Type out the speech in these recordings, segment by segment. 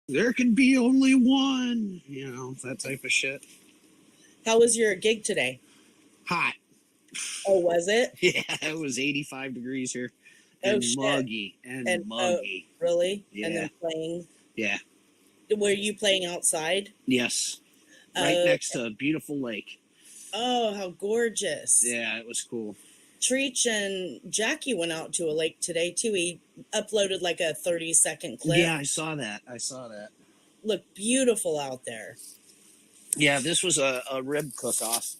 There can be only one, that type of shit. How was your gig today? Hot. Oh, was it? Yeah, it was 85 degrees here. Oh, And shit. muggy. And muggy. Really? Yeah. And then playing? Yeah. Were you playing outside? Yes. Right next to a beautiful lake. Oh, how gorgeous. Yeah, it was cool. Treach and Jackie went out to a lake today, too. He uploaded like a 30-second clip. Yeah, I saw that. Looked beautiful out there. Yeah, this was a rib cook-off.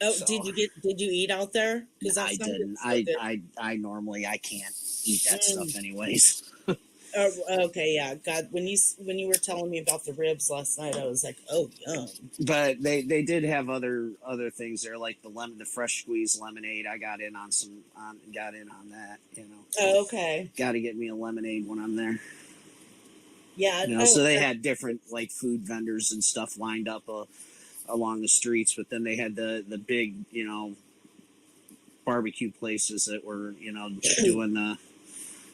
Oh, so. Did you eat out there? I didn't. I normally I can't eat that stuff anyways. Okay, yeah. God, when you were telling me about the ribs last night, I was like, oh, yum. But they did have other things there, like the fresh squeezed lemonade. I got in on that. Oh, okay. Got to get me a lemonade when I'm there. Yeah. So they had different like food vendors and stuff lined up along the streets, but then they had the big barbecue places that were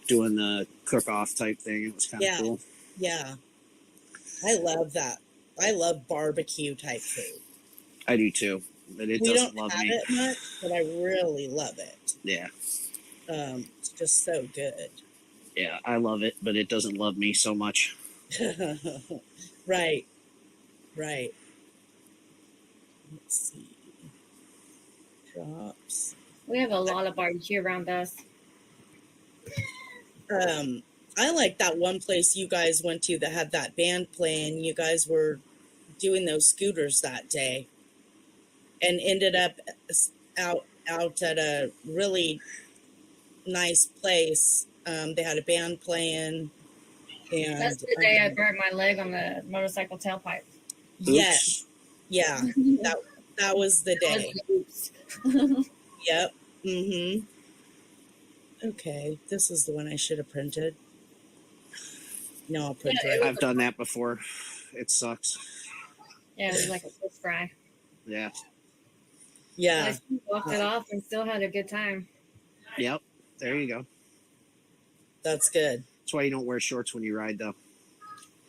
doing the cook-off type thing. It was kind of cool. Yeah. I love that. I love barbecue type food. I do too, but it doesn't love me. We don't have it much, but I really love it. Yeah. It's just so good. Yeah, I love it, but it doesn't love me so much. Right. Let's see. Drops. We have a lot of barbecue around us. I like that one place you guys went to that had that band playing. You guys were doing those scooters that day and ended up out at a really nice place. They had a band playing. And that's the day I burnt my leg on the motorcycle tailpipe. Yes. Yeah. that was the day. Yep. Mm-hmm. Okay, this is the one I should have printed. No, I'll print it. I've done that before. It sucks. Yeah, it was like a fish fry. Yeah. Yeah. I walked it off and still had a good time. Yep. There you go. That's good. That's why you don't wear shorts when you ride, though.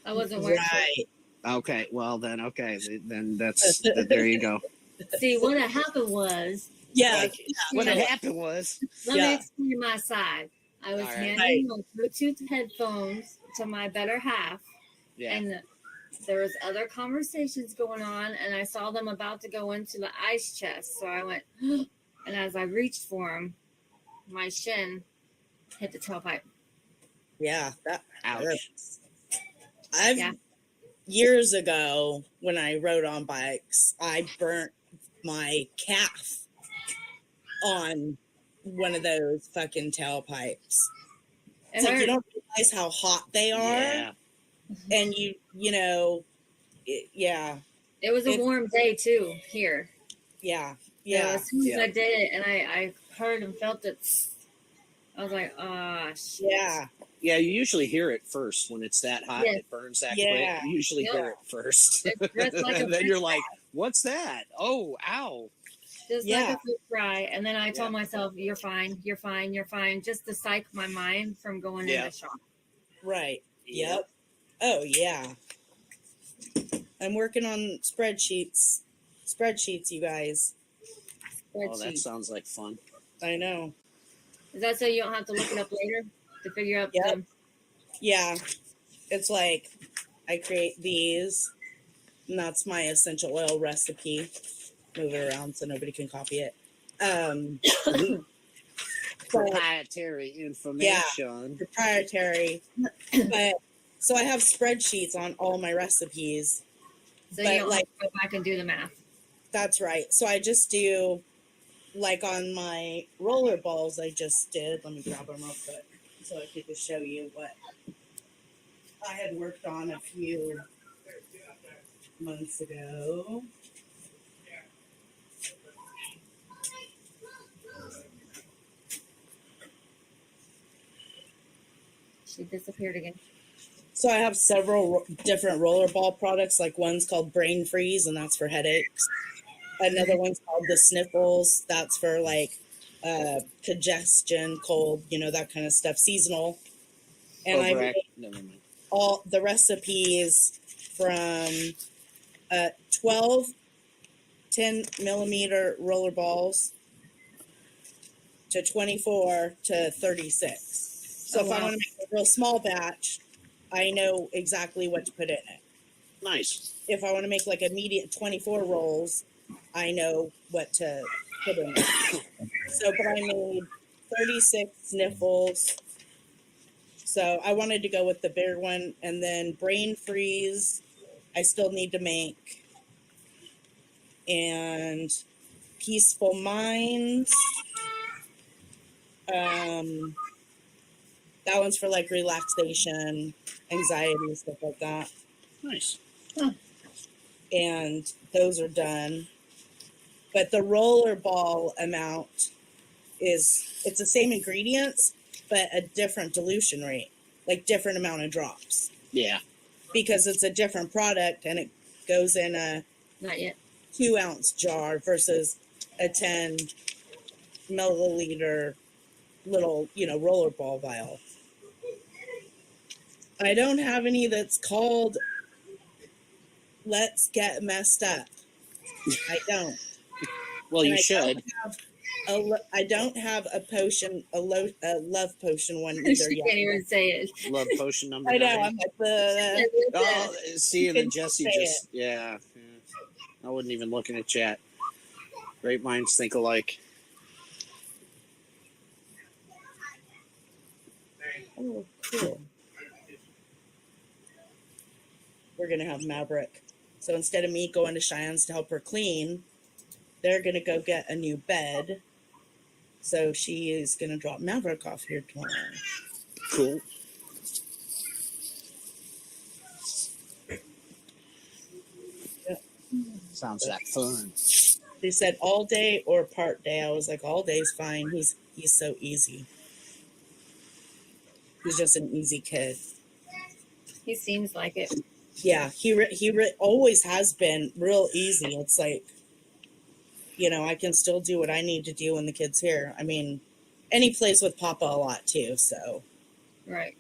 I wasn't wearing shorts. Okay. Well, then, Then that's, there you go. See, what happened was... What happened was... Let me explain my side. I was handing my Bluetooth headphones to my better half. Yeah. And there was other conversations going on, and I saw them about to go into the ice chest. So I went, and as I reached for them, my shin hit the tailpipe. Yeah, that hurts. Years ago, when I rode on bikes, I burnt my calf on one of those fucking tailpipes. It's like you don't realize how hot they are. Yeah. And it was a warm day too here. Yeah. So as soon as I did it and I heard and felt it, I was like, shit. Yeah, you usually hear it first when it's that hot. It burns that quick. You usually hear it first. And then you're like, what's that? Oh, ow. Just like a fish fry. And then I told myself, you're fine, just to psych my mind from going into shock. Right. Yep. Oh, yeah. I'm working on spreadsheets, you guys. Oh, that sounds like fun. I know. Is that so you don't have to look it up later to figure out them? Yeah. It's like I create these, and that's my essential oil recipe. Move it around so nobody can copy it. Proprietary information. Yeah, proprietary. But so I have spreadsheets on all my recipes. So you don't have to go back and do the math. That's right. So I just do, like on my roller balls, I just did. Let me grab them real quick so I could just show you what I had worked on a few months ago. She disappeared again. So I have several different rollerball products. Like one's called Brain Freeze, and that's for headaches. Another one's called the Sniffles. That's for like congestion, cold, that kind of stuff, seasonal. And all the recipes from 12 10-millimeter roller balls to 24 to 36. So if I want to make a real small batch, I know exactly what to put in it. Nice. If I want to make like a medium 24 rolls, I know what to put in it. So, but I made 36 sniffles. So I wanted to go with the bigger one, and then brain freeze I still need to make. And peaceful minds. That one's for like relaxation, anxiety, stuff like that. Nice. Huh. And those are done. But the roller ball amount it's the same ingredients, but a different dilution rate, like different amount of drops. Yeah. Because it's a different product and it goes in a not yet 2-ounce jar versus a 10 milliliter little, roller ball vial. I don't have any that's called Let's Get Messed Up. I don't. Well, you should. I don't have a potion, a love potion one either she yet. Can't even say it. Love potion number 9. I know. I'm like oh, see, and then Jesse just yeah. I wasn't even looking at chat. Great minds think alike. Oh, cool. We're going to have Maverick. So instead of me going to Cheyenne's to help her clean, they're going to go get a new bed. So she is going to drop Maverick off here tomorrow. Cool. Yep. Sounds like fun. They said all day or part day. I was like, all day's fine. He's so easy. He's just an easy kid. He seems like it. Yeah, he always has been real easy. It's like, I can still do what I need to do when the kid's here. I mean, and he plays with Papa a lot too, so. Right.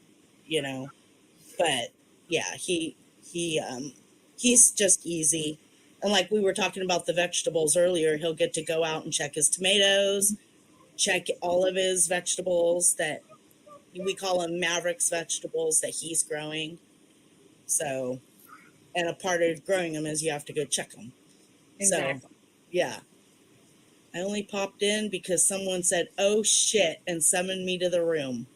But yeah, he's just easy. And like we were talking about the vegetables earlier, he'll get to go out and check his tomatoes, check all of his vegetables that we call them Mavericks vegetables that he's growing. So, and a part of growing them is you have to go check them. Exactly. So, yeah. I only popped in because someone said, oh shit, and summoned me to the room.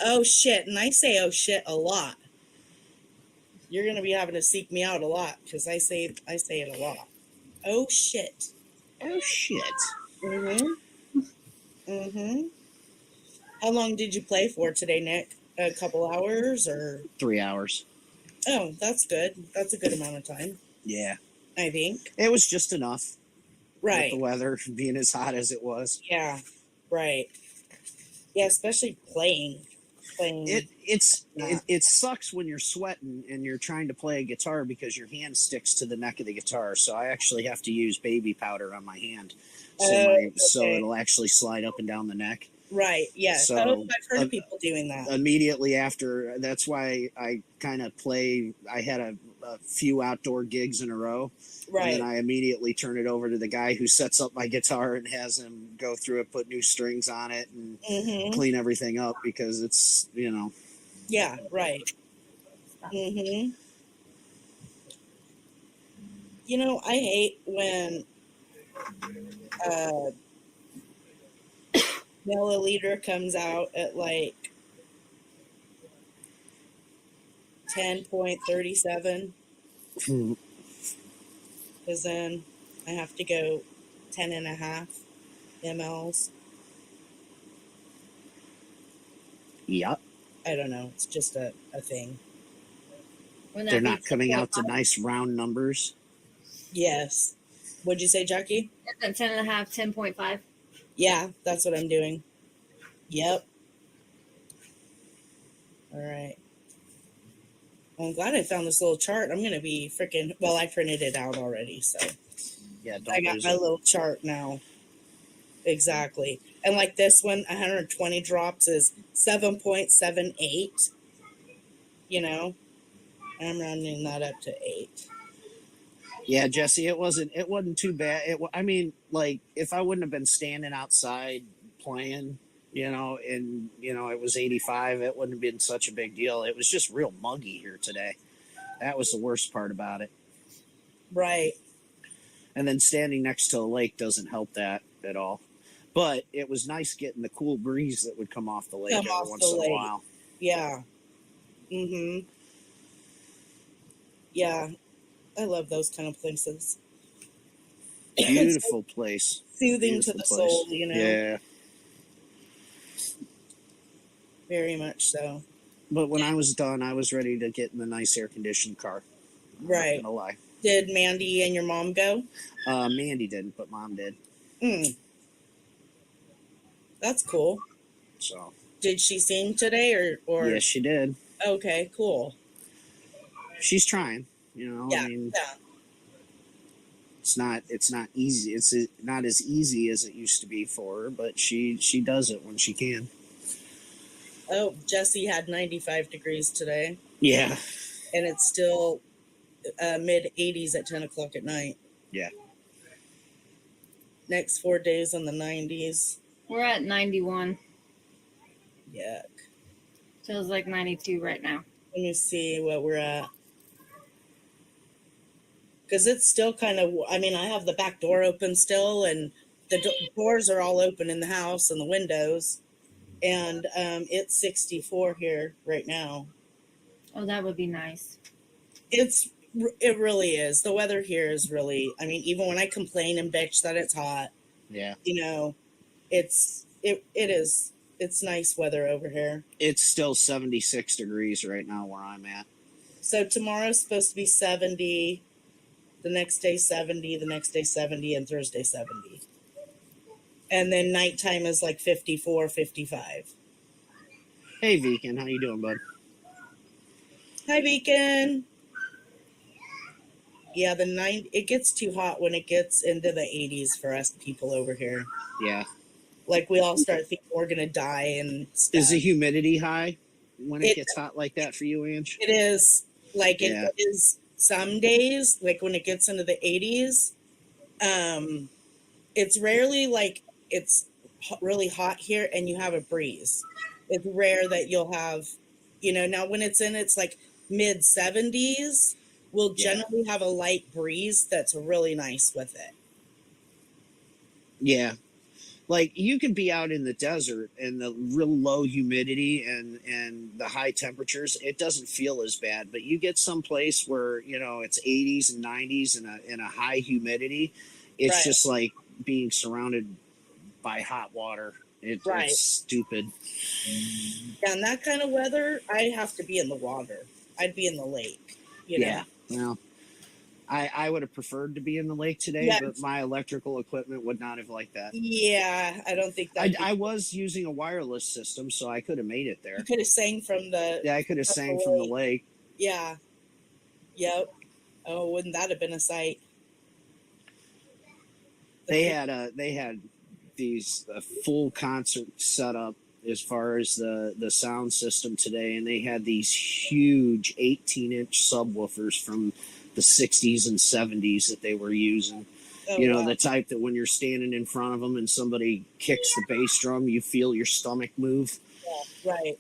Oh shit. And I say, oh shit a lot. You're going to be having to seek me out a lot because I say it a lot. Oh shit. Oh shit. How long did you play for today, Nick? A couple hours or 3 hours? Oh, that's good. That's a good amount of time. Yeah. I think. It was just enough. Right. With the weather being as hot as it was. Yeah. Right. Yeah, especially playing. It sucks when you're sweating and you're trying to play a guitar because your hand sticks to the neck of the guitar. So I actually have to use baby powder on my hand. So it'll actually slide up and down the neck. Right. Yeah. So I've heard of people doing that. Immediately after, that's why I kind of play. I had a few outdoor gigs in a row. Right. And then I immediately turn it over to the guy who sets up my guitar and has him go through it, put new strings on it, and clean everything up because it's, Yeah. Right. I hate when milliliter comes out at like 10.37 because then I have to go 10.5 mLs. Yep. I don't know. It's just a thing. They're not coming out to nice round numbers. Yes. What'd you say, Jackie? 10.5, 10.5. Yeah, that's what I'm doing. Yep. All right. Well, I'm glad I found this little chart. I'm going to be freaking... Well, I printed it out already, so... Yeah, I got my little chart now. Exactly. And like this one, 120 drops is 7.78. you know, I'm rounding that up to 8. Yeah, Jesse, it wasn't too bad. I mean, like, if I wouldn't have been standing outside playing, and it was 85, it wouldn't have been such a big deal. It was just real muggy here today. That was the worst part about it. Right. And then standing next to a lake doesn't help that at all. But it was nice getting the cool breeze that would come off the lake every once in a while. Yeah. Mm-hmm. Yeah. I love those kind of places. Beautiful place. Soothing to the soul, Yeah. Very much so. But when I was done, I was ready to get in the nice air-conditioned car. Right. I'm not gonna lie. Did Mandy and your mom go? Mandy didn't, but Mom did. That's cool. So. Did she sing today, or? Yes, she did. Okay, cool. She's trying. Yeah, I mean, it's not easy. It's not as easy as it used to be for her, but she does it when she can. Oh, Jesse had 95 degrees today. Yeah. And it's still mid 80s at 10 o'clock at night. Yeah. Next 4 days in the 90s. We're at 91. Yuck. Feels like 92 right now. Let me see what we're at. Because it's still kind of, I mean, I have the back door open still, and the doors are all open in the house and the windows. And it's 64 here right now. Oh, that would be nice. It really is. The weather here is really, I mean, even when I complain and bitch that it's hot, yeah, it's nice weather over here. It's still 76 degrees right now where I'm at. So tomorrow's supposed to be 70, the next day 70, the next day 70, and Thursday 70. And then nighttime is like 54, 55. Hey, Beacon, how you doing, bud? Hi, Beacon. Yeah, it gets too hot when it gets into the 80s for us people over here. Yeah. Like, we all start thinking we're going to die and stuff. Is the humidity high when it gets hot like that for you, Ange? It is. Like, it is some days, like when it gets into the 80s, it's rarely like it's really hot here and you have a breeze. It's rare that you'll have, now when it's like mid 70s, we'll generally have a light breeze that's really nice with it. Yeah. Like, you could be out in the desert and the real low humidity and the high temperatures, it doesn't feel as bad. But you get someplace where, it's 80s and 90s and a high humidity. It's right. Just like being surrounded by hot water. Right. It's stupid. Yeah, and that kind of weather, I'd have to be in the water. I'd be in the lake, Yeah, well, I would have preferred to be in the lake today, but my electrical equipment would not have liked that. Yeah, I don't think that. I was using a wireless system, so I could have made it there. You could have sang from the. Yeah, I could have sang from the lake. Yeah. Yep. Oh, wouldn't that have been a sight? They had these full concert set up as far as the sound system today, and they had these huge 18-inch subwoofers from the 60s and 70s that they were using. Oh, wow. The type that when you're standing in front of them and somebody kicks the bass drum, you feel your stomach move. Yeah, right.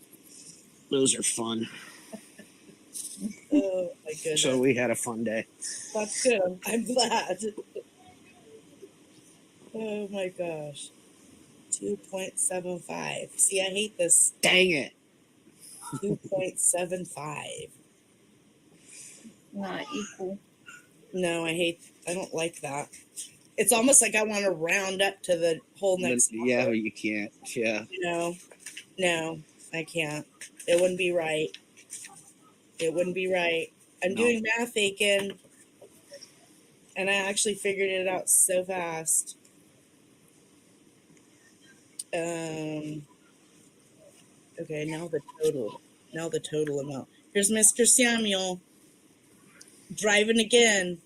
Those are fun. Oh, my goodness. So we had a fun day. That's good. I'm glad. Oh, my gosh. 2.75. See, I hate this. Dang it. 2.75. Not equal. No, I don't like that. It's almost like I want to round up to the whole next number. Yeah, you can't. Yeah. No, I can't. It wouldn't be right. It wouldn't be right. I'm doing math, Aiken. And I actually figured it out so fast. Okay, now the total amount. Here's Mr. Samuel. Driving again.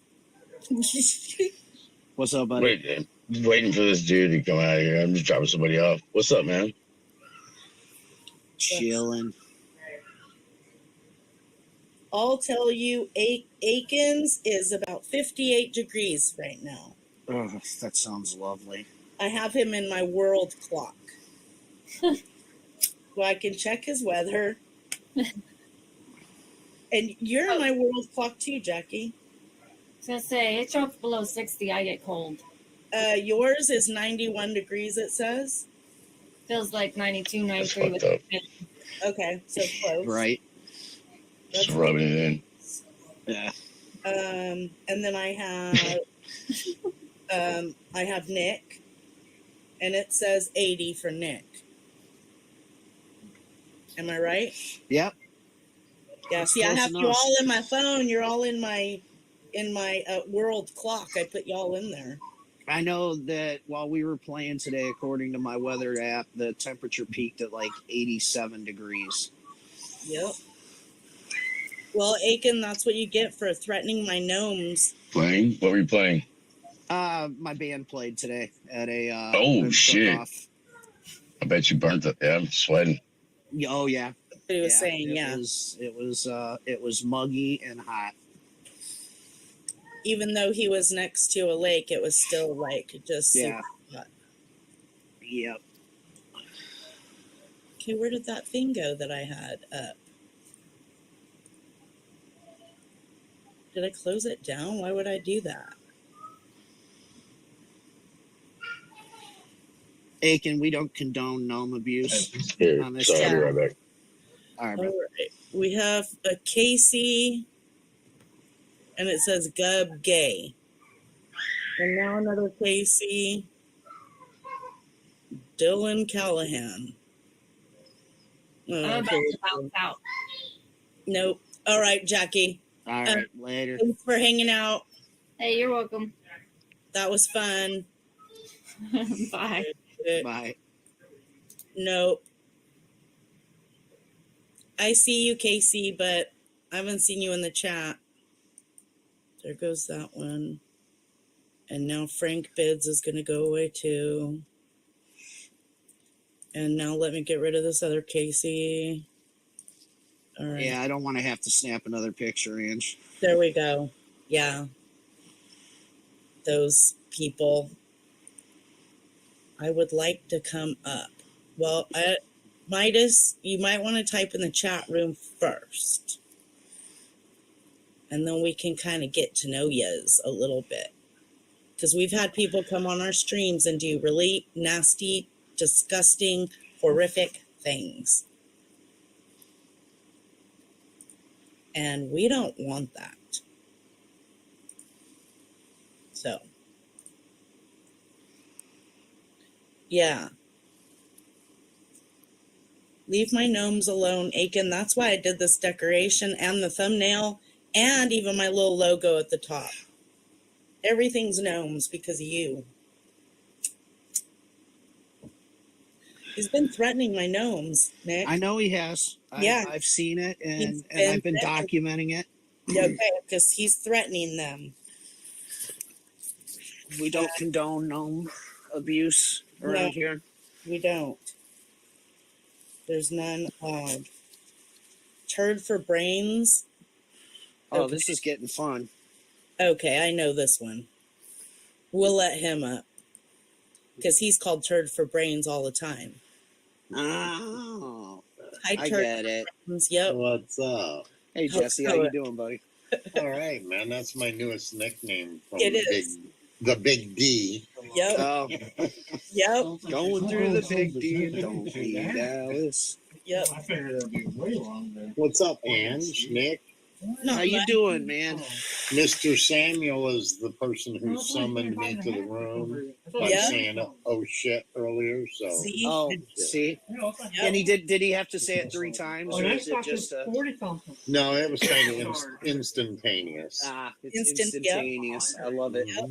What's up, buddy? Wait, I'm just waiting for this dude to come out of here. I'm just dropping somebody off. What's up, man? Chilling. I'll tell you, Aikens is about 58 degrees right now. Oh, that sounds lovely. I have him in my world clock. So I can check his weather. And you're in my world clock too, Jackie. I was gonna say it drops below 60, I get cold. Yours is 91 degrees, it says. Feels like 92, That's 93 fucked with up. Okay, so close. Right? Just rubbing it in. Yeah. And then I have Nick, and it says 80 for Nick. Am I right? Yep. Yeah. See, I Close have you enough. all in my phone. You're all in my world clock. I put y'all in there. I know that while we were playing today, according to my weather app, the temperature peaked at like 87 degrees. Yep. Well, Aiken, that's what you get for threatening my gnomes. Playing? What were you playing? My band played today at a Oh, a shit. cook-off. I bet you burnt it. Yeah, I'm sweating. Oh yeah. What he was saying, yeah. It was muggy and hot. Even though he was next to a lake, it was still like just Yeah. super hot. Yep. Okay, where did that thing go that I had up? Did I close it down? Why would I do that? Aiken, we don't condone gnome abuse. Here, On this sorry, I'll be right back. All right, All bro. right. We have a Casey, and it says Gub Gay. And now another Casey, Dylan Callahan. Oh, I'm about to bounce out. nope. All right, Jackie. All right, later. Thanks for hanging out. Hey, you're welcome. That was fun. Bye. Bye. Nope. I see you, Casey, but I haven't seen you in the chat. There goes that one. And now Frank Bids is going to go away too. And now let me get rid of this other Casey. All right. Yeah, I don't want to have to snap another picture, Ange. There we go. Yeah. Those people. I would like to come up. Well, Midas, you might want to type in the chat room first. And then we can kind of get to know yous a little bit. Because we've had people come on our streams and do really nasty, disgusting, horrific things. And we don't want that. So, yeah. Leave my gnomes alone, Aiken. That's why I did this decoration and the thumbnail and even my little logo at the top. Everything's gnomes because of you. He's been threatening my gnomes, Nick. I know he has. Yeah. I've seen it, He's and I've been been documenting it. Okay, because he's threatening them. We don't condone gnome abuse around No. here. We don't. There's none allowed. Turd for brains. Oh, Okay. this is getting fun. Okay, I know this one. We'll let him up. Because he's called Turd for brains all the time. Oh, Hi, I Turd get it. for brains. Yep. What's up? Hey, Jesse, how you doing, buddy? All right, man. That's my newest nickname from It the is. Big D. Yep. Oh, Yep. going through the big D and don't be Dallas. Yep. I figured it'd be way longer. What's up, Ange? Nick? How you doing, man? Mr. Samuel is the person who summoned me to the room by Yeah. saying, "Oh shit" earlier. So See? Oh, see, Yep. and he did he have to say it 3 times, or is it just a? 40 something. no, it was kind of instantaneous. It's Instant, yep. instantaneous. I love it. Yep.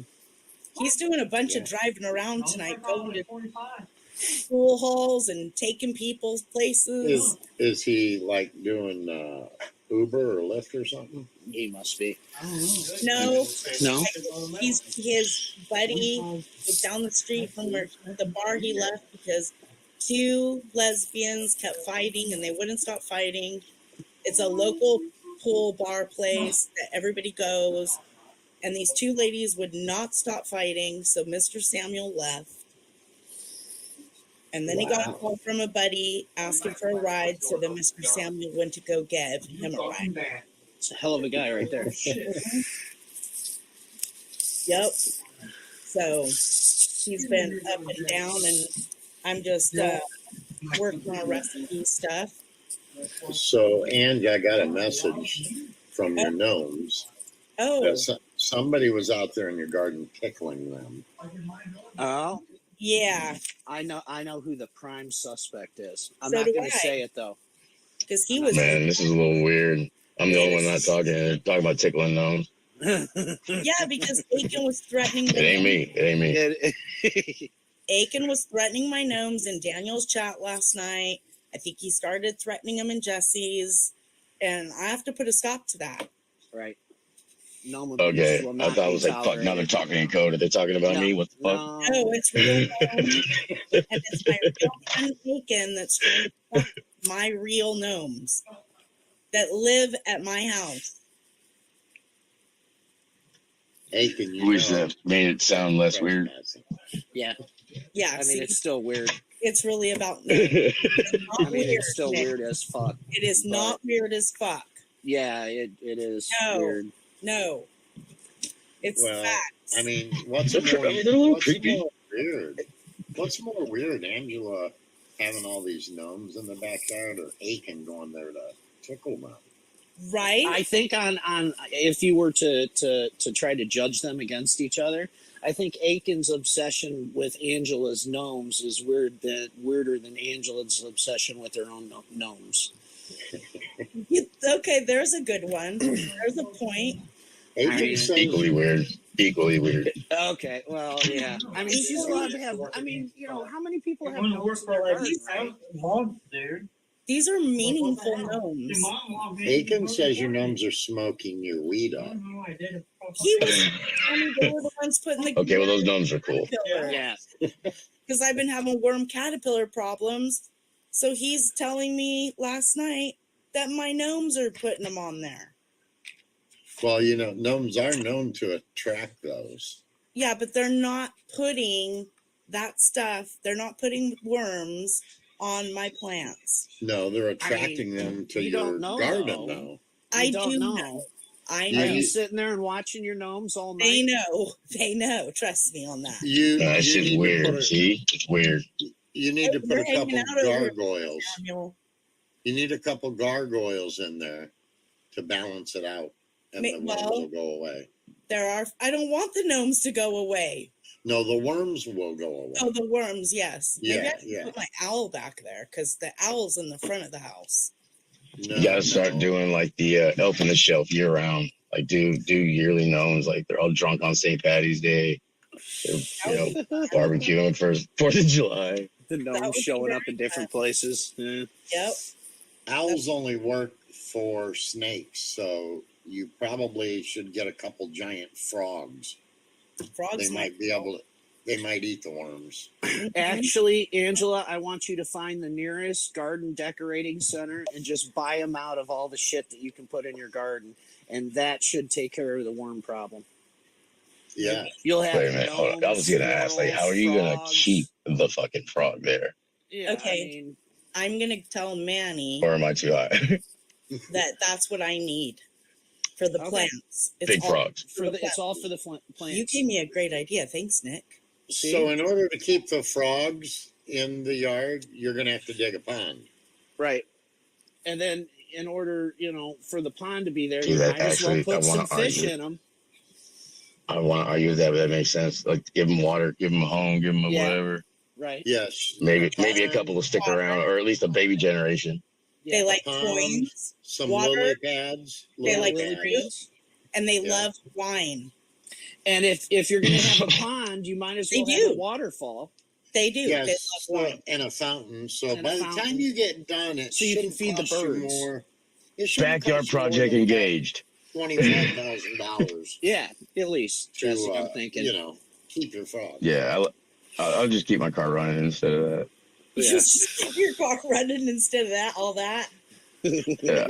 He's doing a bunch of Yeah. driving around tonight, going to pool halls and taking people's places. Is he like doing Uber or Lyft or something? He must be. No, No. he's his buddy was down the street from where the bar he left because 2 lesbians kept fighting and they wouldn't stop fighting. It's a local pool bar place that everybody goes. And these two ladies would not stop fighting, so Mr. Samuel left. And then he got a call from a buddy asking for a ride, so then Mr. Samuel went to go give him a ride. It's a hell of a guy right there. Yep. So he's been up and down, and I'm just working on recipe stuff. So, Angie, I got a message from your gnomes. Oh, That somebody was out there in your garden tickling them. Oh, yeah, I know who the prime suspect is. I'm So not do going I. to say it though. because he was. Man, this is a little weird. I'm the only one not talking about tickling gnomes. Yeah, because Aiken was threatening. It ain't me. It ain't me. Aiken was threatening my gnomes in Daniel's chat last night. I think he started threatening them in Jesse's, and I have to put a stop to that. Right. No Okay, I thought it was like, fuck, now they're talking in code. Are they talking about me? What the fuck? No, it's real gnomes, and it's my real friend Aiken that's trying to fuck my real gnomes that live at my house. Aiken, you Wish know, that made it sound less weird. Yeah, Yeah, I mean see, it's still weird. it's really about gnomes. It's not I mean weird. it's still Nick. weird as fuck. It is not weird as fuck. Yeah, it is No. weird. No, it's Well, facts. I mean, what's They're more, a little what's creepy. more weird? What's more weird, Angela having all these gnomes in the backyard, or Aiken going there to tickle them? Right? I think on if you were to try to judge them against each other, I think Aiken's obsession with Angela's gnomes is weirder than Angela's obsession with her own gnomes. Okay, there's a good one. There's a point. Aiken I mean, says, Equally weird. Equally weird. Okay, well, yeah. I mean, she's allowed to have. I mean, you know, how many people have One of the gnomes worst in their part garden, is right? month, dude. These are meaningful gnomes. Aiken says your gnomes are smoking your weed up. He was telling me they were the ones putting the Okay, well, those gnomes are cool. Yeah. because I've been having worm caterpillar problems. So he's telling me last night that my gnomes are putting them on there. Well, you know, gnomes are known to attract those. Yeah, but they're not putting that stuff. They're not putting worms on my plants. No, they're attracting them to you your don't know, garden, though. though. I don't do know. know. I Are know. you sitting there and watching your gnomes all They night? know. They know. Trust me on that. That shit's need to weird. put a- See? It's weird. You need to put They're a couple hanging out over here. gargoyles. Samuel. You need a couple gargoyles in there to balance it out, and the worms Well- will go away. There are. I don't want the gnomes to go away. No, the worms will go away. Oh, the worms. Yes. Maybe Yeah, I should yeah. put my owl back there because the owl's in the front of the house. No, You gotta start no. doing like the elf on the shelf year round. Like do yearly gnomes. Like they're all drunk on St. Patty's Day. They're, barbecuing for 4th of July. The That gnomes would be showing up very in different places. Yeah. Yep. Owls only work for snakes, so you probably should get a couple giant frogs. Frogs. They might be able to. They might eat the worms. Actually, Angela, I want you to find the nearest garden decorating center and just buy them out of all the shit that you can put in your garden, and that should take care of the worm problem. Yeah. You'll have. Wait a minute. Hold on. I was gonna ask, like, how are you gonna frogs. keep the fucking frog there? Yeah, Okay. I mean, I'm gonna tell Manny Or am I too high? that that's what I need for the Okay. plants. It's Big all frogs. for the it's all plants. for the plants. You gave me a great idea. Thanks, Nick. See? So in order to keep the frogs in the yard, you're gonna have to dig a pond. Right. And then, in order, for the pond to be there, See, you that might as well actually, I put some wanna fish argue. in them. I want to argue that, but that makes sense. Like, give them water, give them a home, give them a Yeah. whatever. Right. Yes. Maybe a couple will stick around, or at least a baby generation. They like Ponds, coins some water. lily pads. They lily like Lily pads. pads. and they Yeah. love wine. And if you're going to have a pond, you might as They well have a do. waterfall. They do. Yes, They love wine. and a fountain. So And a by the fountain. time you get done, it So you can shouldn't feed the cost you birds. more. It shouldn't Backyard cost you more project than engaged. $25,000 Yeah, at least. to Jesse, I'm thinking. keep your frogs. Yeah, I'll just keep my car running instead of that. You Yeah. just keep your car running instead of that. All that. Yeah.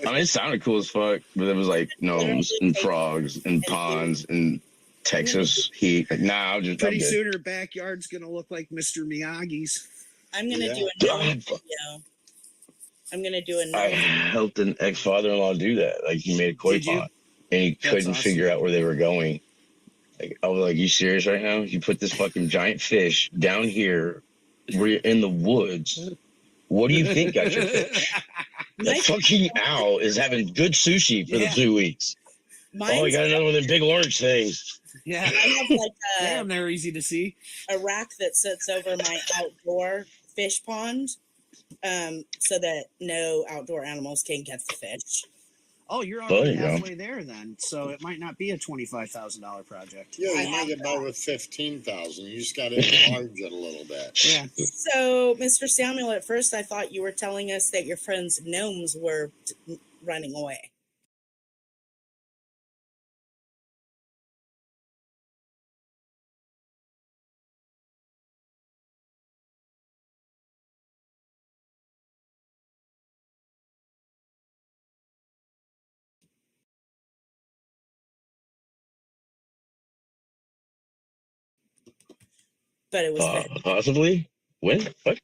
I mean, it sounded cool as fuck, but it was like gnomes and frogs and ponds and Texas heat. Like, nah, Pretty I'm good. soon her backyard's gonna look like Mr. Miyagi's. I'm gonna Yeah. do a gnome video. I'm gonna do a I gnome. helped an ex-father-in-law do that. Like, he made a koi Did you? pond, and he That's couldn't awesome. figure out where they were going. Like, I was like, "You serious right now? You put this fucking giant fish down here, where you're in the woods. What do you think got your fish? My, That fucking owl is having good sushi for the Yeah. 2 weeks. Oh, you mine's, got another one of them big orange things. Yeah. I have like Damn, they're easy to see. a rack that sits over my outdoor fish pond, so that no outdoor animals can get the fish. Oh, you're There already you go. halfway there then. So it might not be a $25,000 project. Yeah, I you might have get by that. with 15,000. You just got to enlarge it a little bit. Yeah. So, Mr. Samuel, at first I thought you were telling us that your friends' gnomes were running away. But it was Possibly. When? What?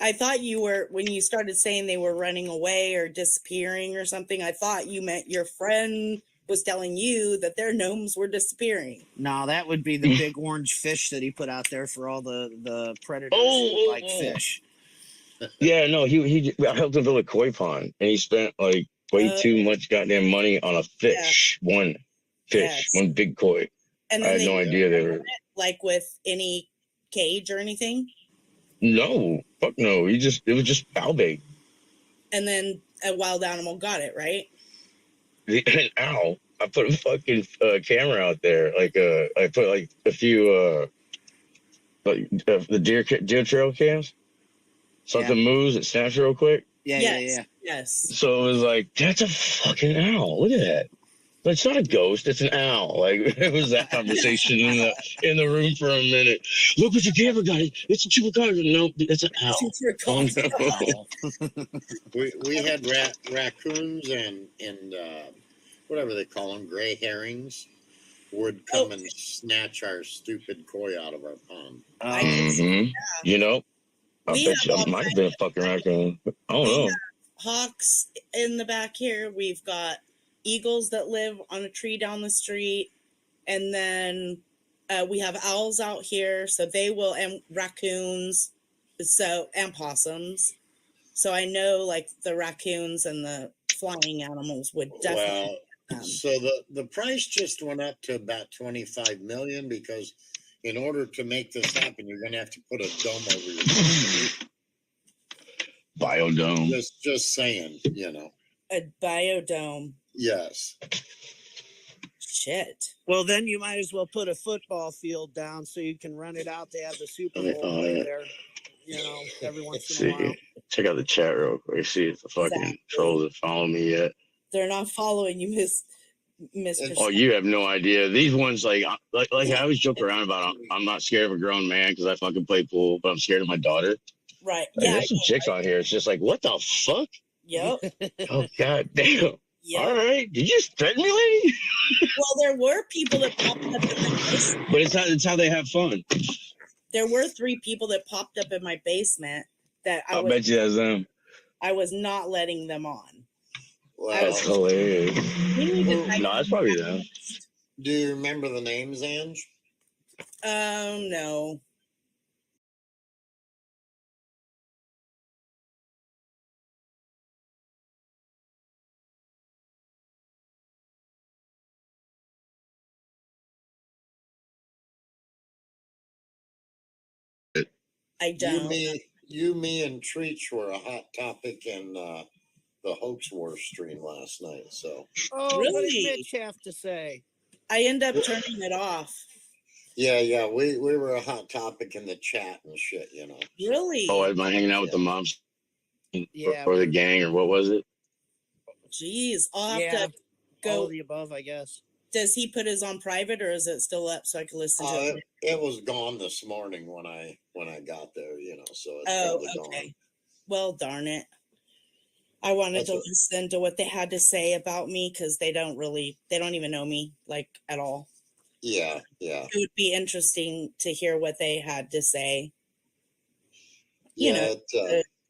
I thought you were, when you started saying they were running away or disappearing or something, I thought you meant your friend was telling you that their gnomes were disappearing. No, that would be the big orange fish that he put out there for all the predators who like fish. Yeah, no, I helped him build a koi pond, and he spent like way too much goddamn money on a fish. One fish, Yes. one big koi. And I then had no idea they were. like with any cage or anything. No, fuck no. It was just foul bait. And then a wild animal got it, right? An owl. I put a fucking camera out there. Like I put like a few the deer trail cams. Something moves, it snaps real quick. Yes. So it was like, that's a fucking owl. Look at that. But it's not a ghost, it's an owl. Like, it was that conversation in the room for a minute. Look what your camera got. It's a chupacabra. No, it's an owl. Oh, no. We had raccoons and whatever they call them, gray herrings, would come and snatch our stupid koi out of our pond. Mm-hmm. You know, I bet you I might have been a fucking raccoon. I don't know. Hawks in the back here. We've got eagles that live on a tree down the street, and then we have owls out here, so they will, and raccoons, and possums. So I know like the raccoons and the flying animals would definitely. So the price just went up to about 25 million because in order to make this happen, you're going to have to put a dome over your biodome. Just saying, you know. A biodome. Yes. Shit. Well, then you might as well put a football field down so you can run it out. They have the Super Bowl there. You know, every once in a while. Check out the chat real quick. See if the fucking trolls have followed me yet. They're not following you, Mr. Oh, you have no idea. These ones, like I always joke around about. I'm not scared of a grown man because I fucking play pool, but I'm scared of my daughter. Right. Like, there's some chicks on here. It's just like, what the fuck? Yep. Oh god damn. Yep. All right. Did you just threaten me, lady? Well, there were people that popped up in my basement. But it's how they have fun. There were 3 people that popped up in my basement that I'll bet you that's them. I was not letting them on. Wow. That's hilarious. No, that's probably them. Do you remember the names, Ange? No. I don't. You, me, and Treach were a hot topic in the Hoax Wars stream last night. So. Oh, Really? what did Mitch have to say? I end up turning it off. Yeah, we were a hot topic in the chat and shit, you know. Really? Oh, am I hanging out with the moms? Yeah. Or the gang, or what was it? Jeez, I'll have to All go. of the above, I guess. Does he put his on private, or is it still up so I can listen to it? It was gone this morning when I got there, you know. So it's Oh, probably okay. gone. Well, darn it. I wanted That's to what- listen to what they had to say about me because they don't even know me like at all. Yeah. It would be interesting to hear what they had to say. Yeah,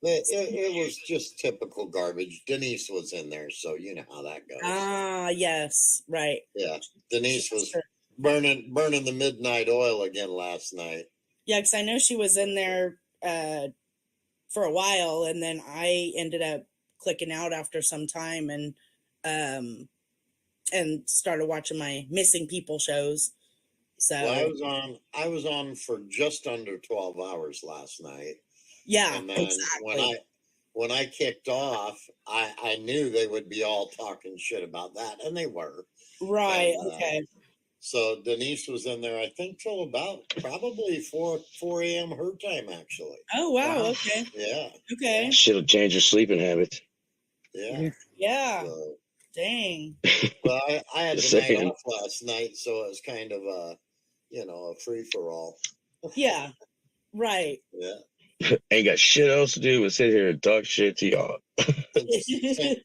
it was just typical garbage. Denise was in there, so you know how that goes. Yes, right. Yeah, Denise was Sure. burning the midnight oil again last night. Yeah, because I know she was in there for a while, and then I ended up clicking out after some time and started watching my missing people shows. So Well, I was on for just under 12 hours last night. yeah, And then exactly. when I kicked off, I knew they would be all talking shit about that, and they were. Right. And, Okay. So Denise was in there, I think, till about probably 4 a.m. her time, actually. Oh wow. Wow. Okay. Yeah, Okay. Shit'll change your sleeping habits. yeah. Yeah. So, Dang. well, I had Just the night saying. off last night, so it was kind of a free for all. Yeah. Right. Yeah. Ain't got shit else to do but sit here and talk shit to y'all.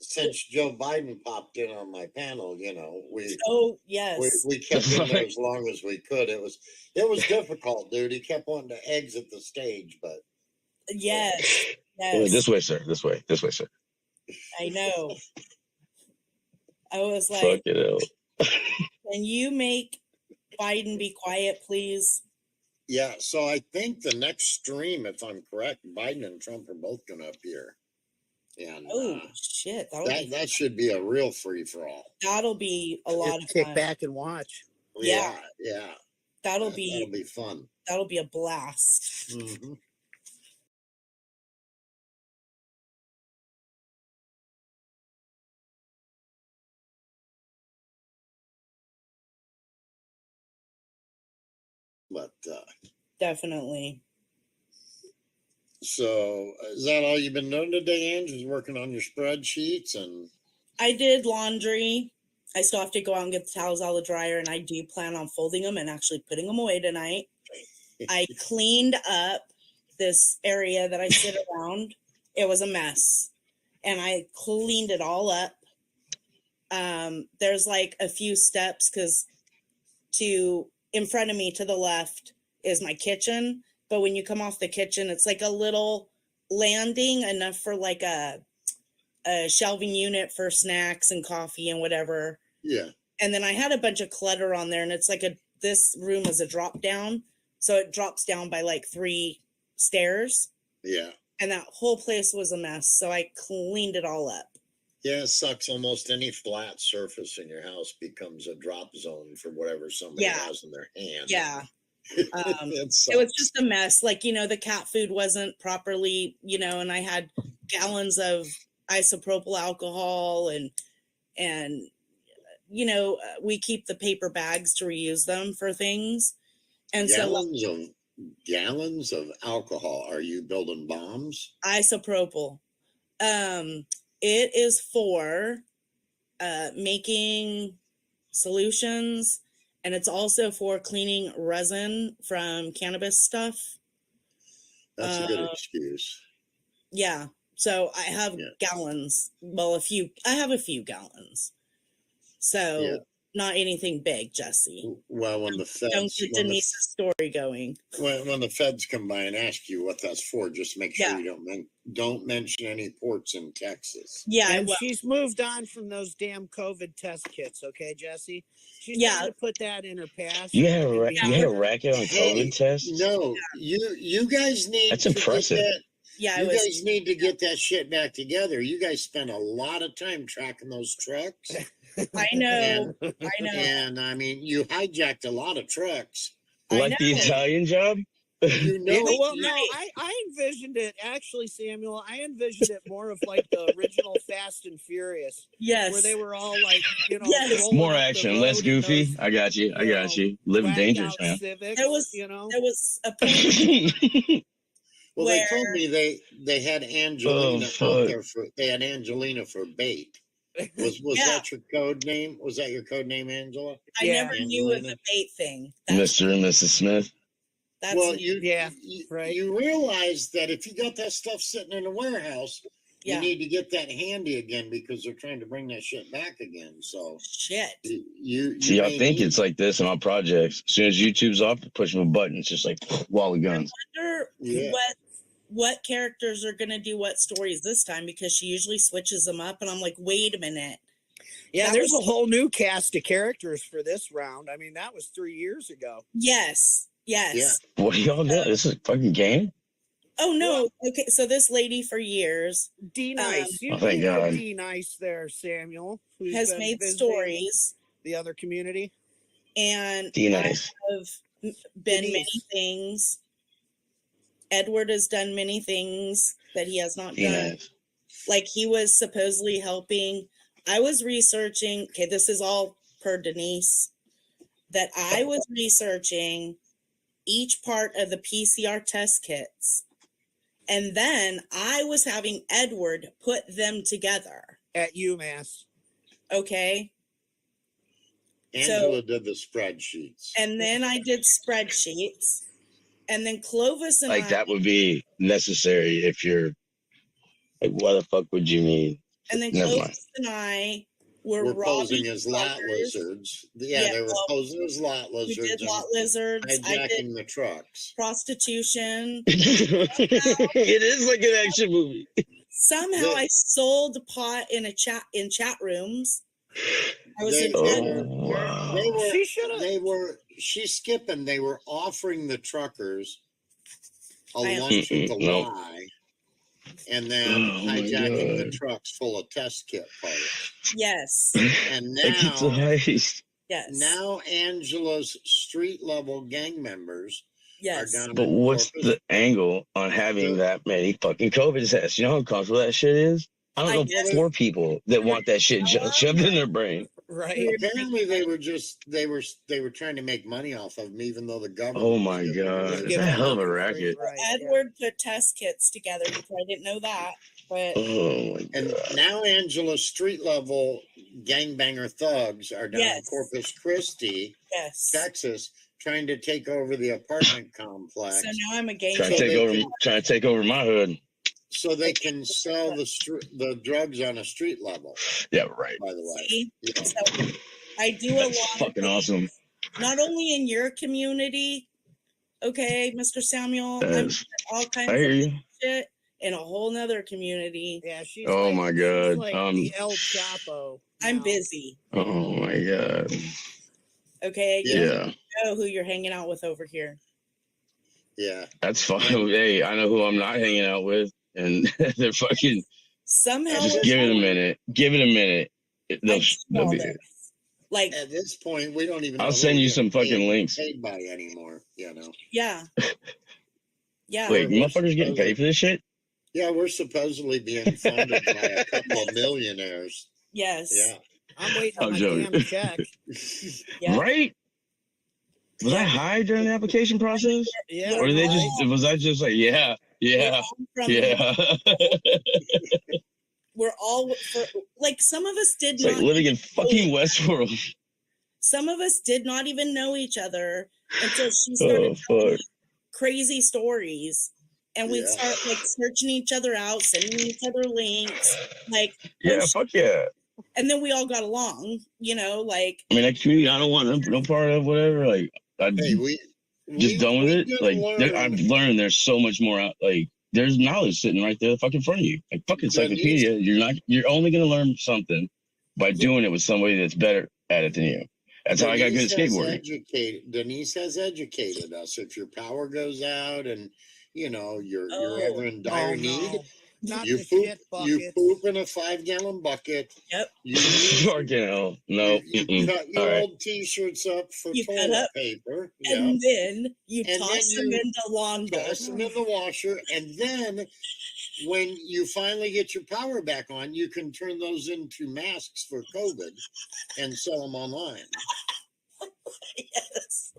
Since Joe Biden popped in on my panel, we Oh yes. we kept in there as long as we could. It was difficult, dude. He kept wanting to exit the stage, but Yes. This Yes. way, sir. This way, sir. I know. I was Fuck like, it out. can you make Biden be quiet, please? yeah. So I think the next stream, if I'm correct, Biden and Trump are both going to appear, and Oh shit. that should be a real free for all. That'll be a lot of Kick fun. back and watch. Yeah. Yeah. That'll That'll be be fun. a blast. Mm-hmm. But Definitely. so is that all you've been doing today, Ange? Is working on your spreadsheets and I did laundry. I still have to go out and get the towels out of the dryer, and I do plan on folding them and actually putting them away tonight. I cleaned up this area that I sit around. It was a mess, and I cleaned it all up. There's like a few steps because in front of me to the left is my kitchen, but when you come off the kitchen, it's like a little landing enough for like a shelving unit for snacks and coffee and whatever. yeah. And then I had a bunch of clutter on there, and it's like this room is a drop down, so it drops down by like 3 stairs, Yeah. and that whole place was a mess. So I cleaned it all up. Yeah, it sucks. Almost any flat surface in your house becomes a drop zone for whatever somebody Yeah. has in their hand. Yeah. It It was sucks. just a mess. Like, the cat food wasn't properly, and I had gallons of isopropyl alcohol and we keep the paper bags to reuse them for things. And Gallons of alcohol. Are you building bombs? Isopropyl. It is for making solutions, and it's also for cleaning resin from cannabis stuff. That's a good excuse. Yeah. So I have Yeah. gallons. Well, I have a few gallons. So Yeah. not anything big, Jesse. Well, when the feds Don't get Denise's story going. when the feds come by and ask you what that's for, just make sure Yeah. you don't mention any ports in Texas. Yeah, And she's moved on from those damn COVID test kits, okay, Jesse? She's Yeah. trying to put that in her past. You had a and be- racket on COVID tests? No, you guys need That's to impressive. Get that, yeah, you guys need to get that shit back together. You guys spend a lot of time tracking those trucks. I know. I know. And I mean, you hijacked a lot of trucks. I Like the know. Italian job? You know, Well, no, I envisioned it actually, Samuel. I envisioned it more of like the original Fast and Furious, Yes. where they were all like, Yes. rolling More up the action, less road in goofy. those I got you. you Living whacked dangerous, out man. Civics, There was a point well, they where- told me they had Angelina Oh, out fuck. there they had Angelina for bait. Was Yeah. that your code name? Was that your code name, Angela? I Yeah. never knew it was a bait thing. That's, Mr. and Mrs. Smith. that's Well, Yeah, right. you realize that if you got that stuff sitting in a warehouse, Yeah. You need to get that handy again because they're trying to bring that shit back again. So Shit. you See, I may think need- it's like this in my projects. As soon as YouTube's up, push a button. It's just like wall of guns. Wonder Yeah. what characters are gonna do what stories this time, because she usually switches them up, and I'm like, wait a minute. Yeah, That there's was- a whole new cast of characters for this round. I mean, that was 3 years ago. Yes. Yeah. What are y'all doing? This is a fucking game? Oh no. Okay, so this lady for years D Nice, Oh, thank God. D Nice there, Samuel, who's has been made visiting stories, the other community. and D-Nice. I have been Denise. many things. Edward has done many things that he has not done. D-Nice. Like, he was supposedly helping. I was researching. Okay, this is all per Denise. That I was researching each part of the PCR test kits, and then I was having Edward put them together. At UMass. Okay, Angela did the spreadsheets. and then I did spreadsheets, and then Clovis and Like I, that would be necessary if you're like, what the fuck would you need? and then Never mind. Clovis and I were We're robbing posing as lot truckers. lizards. Yeah, Yeah, they were well, posing as lot We lizards did and lot lizards. I did hijacking the trucks. prostitution. It is like an action movie. Somehow They- I sold pot in chat rooms. I was They- in Oh, Edward. wow. They were, She should have. she's skipping. They were offering the truckers a I- lunch with a No. lie, and then Oh, my hijacking the God. trucks full of test kit parts. Yes, And Like it's a now, heist. yes, now Angela's street level gang members yes. are down But in what's Corpus. the angle on having that many fucking COVID tests? You know how comfortable that shit is? I I don't guess- know poor people that want that shit shoved in their brain. Right. Apparently, they were trying to make money off of them, even though the government. Oh my was giving God. them It's Give a them hell of a free, racket. right, yeah. Edward put test kits together, which I didn't know that, but Oh my And God. now Angela's street level gangbanger thugs are down in Yes. Corpus Christi, yes. Texas, trying to take over the apartment complex So now I'm a gang. Trying to So take they over can- trying to take over my hood. so they can sell the drugs on a street level, Yeah, right. by the way. See? Yeah. So I do a That's lot of fucking awesome. not only in your community, okay, Mr. Samuel, I'm Yes. doing all kinds I hear of you. shit in a whole nother community. Yeah, she's Oh like, my she's God. like the El Chapo. I'm now. busy. Oh my God. Okay, you Yeah. don't Yeah. know who you're hanging out with over here. Yeah. That's fine. Hey, I know who I'm not hanging out with. And they're fucking Somehow, just this give it a point- minute. Give it a minute. They'll, I do they'll all be this. here. Like, At this point, we don't even. I'll know who send we're you some getting fucking links. paid by anymore. You know. yeah, yeah. Wait, we're motherfuckers getting paid for this shit? Yeah, we're supposedly being funded by a couple of millionaires. Yes. Yeah. I'm waiting I'm on my joking. damn check. Yeah. Right? Was I high during the application process? Yeah. Or did they right. just was I just like, yeah, We're all from- yeah. We're all like, some of us did It's like not. living in fucking Westworld. Some of us did not even know each other until she Oh started telling fuck. me crazy stories, and we'd Yeah. start like searching each other out, sending each other links, like, Yeah, fuck yeah. and then we all got along. You know, like, I mean, that community, I don't want no part of whatever. Like, I'm Hey, we just done with we it. did Like, learn- I've learned there's so much more out. Like, there's knowledge sitting right there, fucking in front of you. Like fucking encyclopedia. You're only gonna learn something by doing it with somebody that's better at it than you. That's how I got good at skateboarding. Denise has educated us. If your power goes out and you're Oh. ever in dire Oh, need, no. Not you the poop shit you buckets. poop in a 5-gallon bucket. Yep. You, Fucking hell. No. you mm-mm. cut your All right. old t-shirts up for You cut toilet up, paper. Yeah. and then you And toss then them you into lawn Toss them bowls. in the washer, and then when you finally get your power back on, you can turn those into masks for COVID and sell them online. Yes.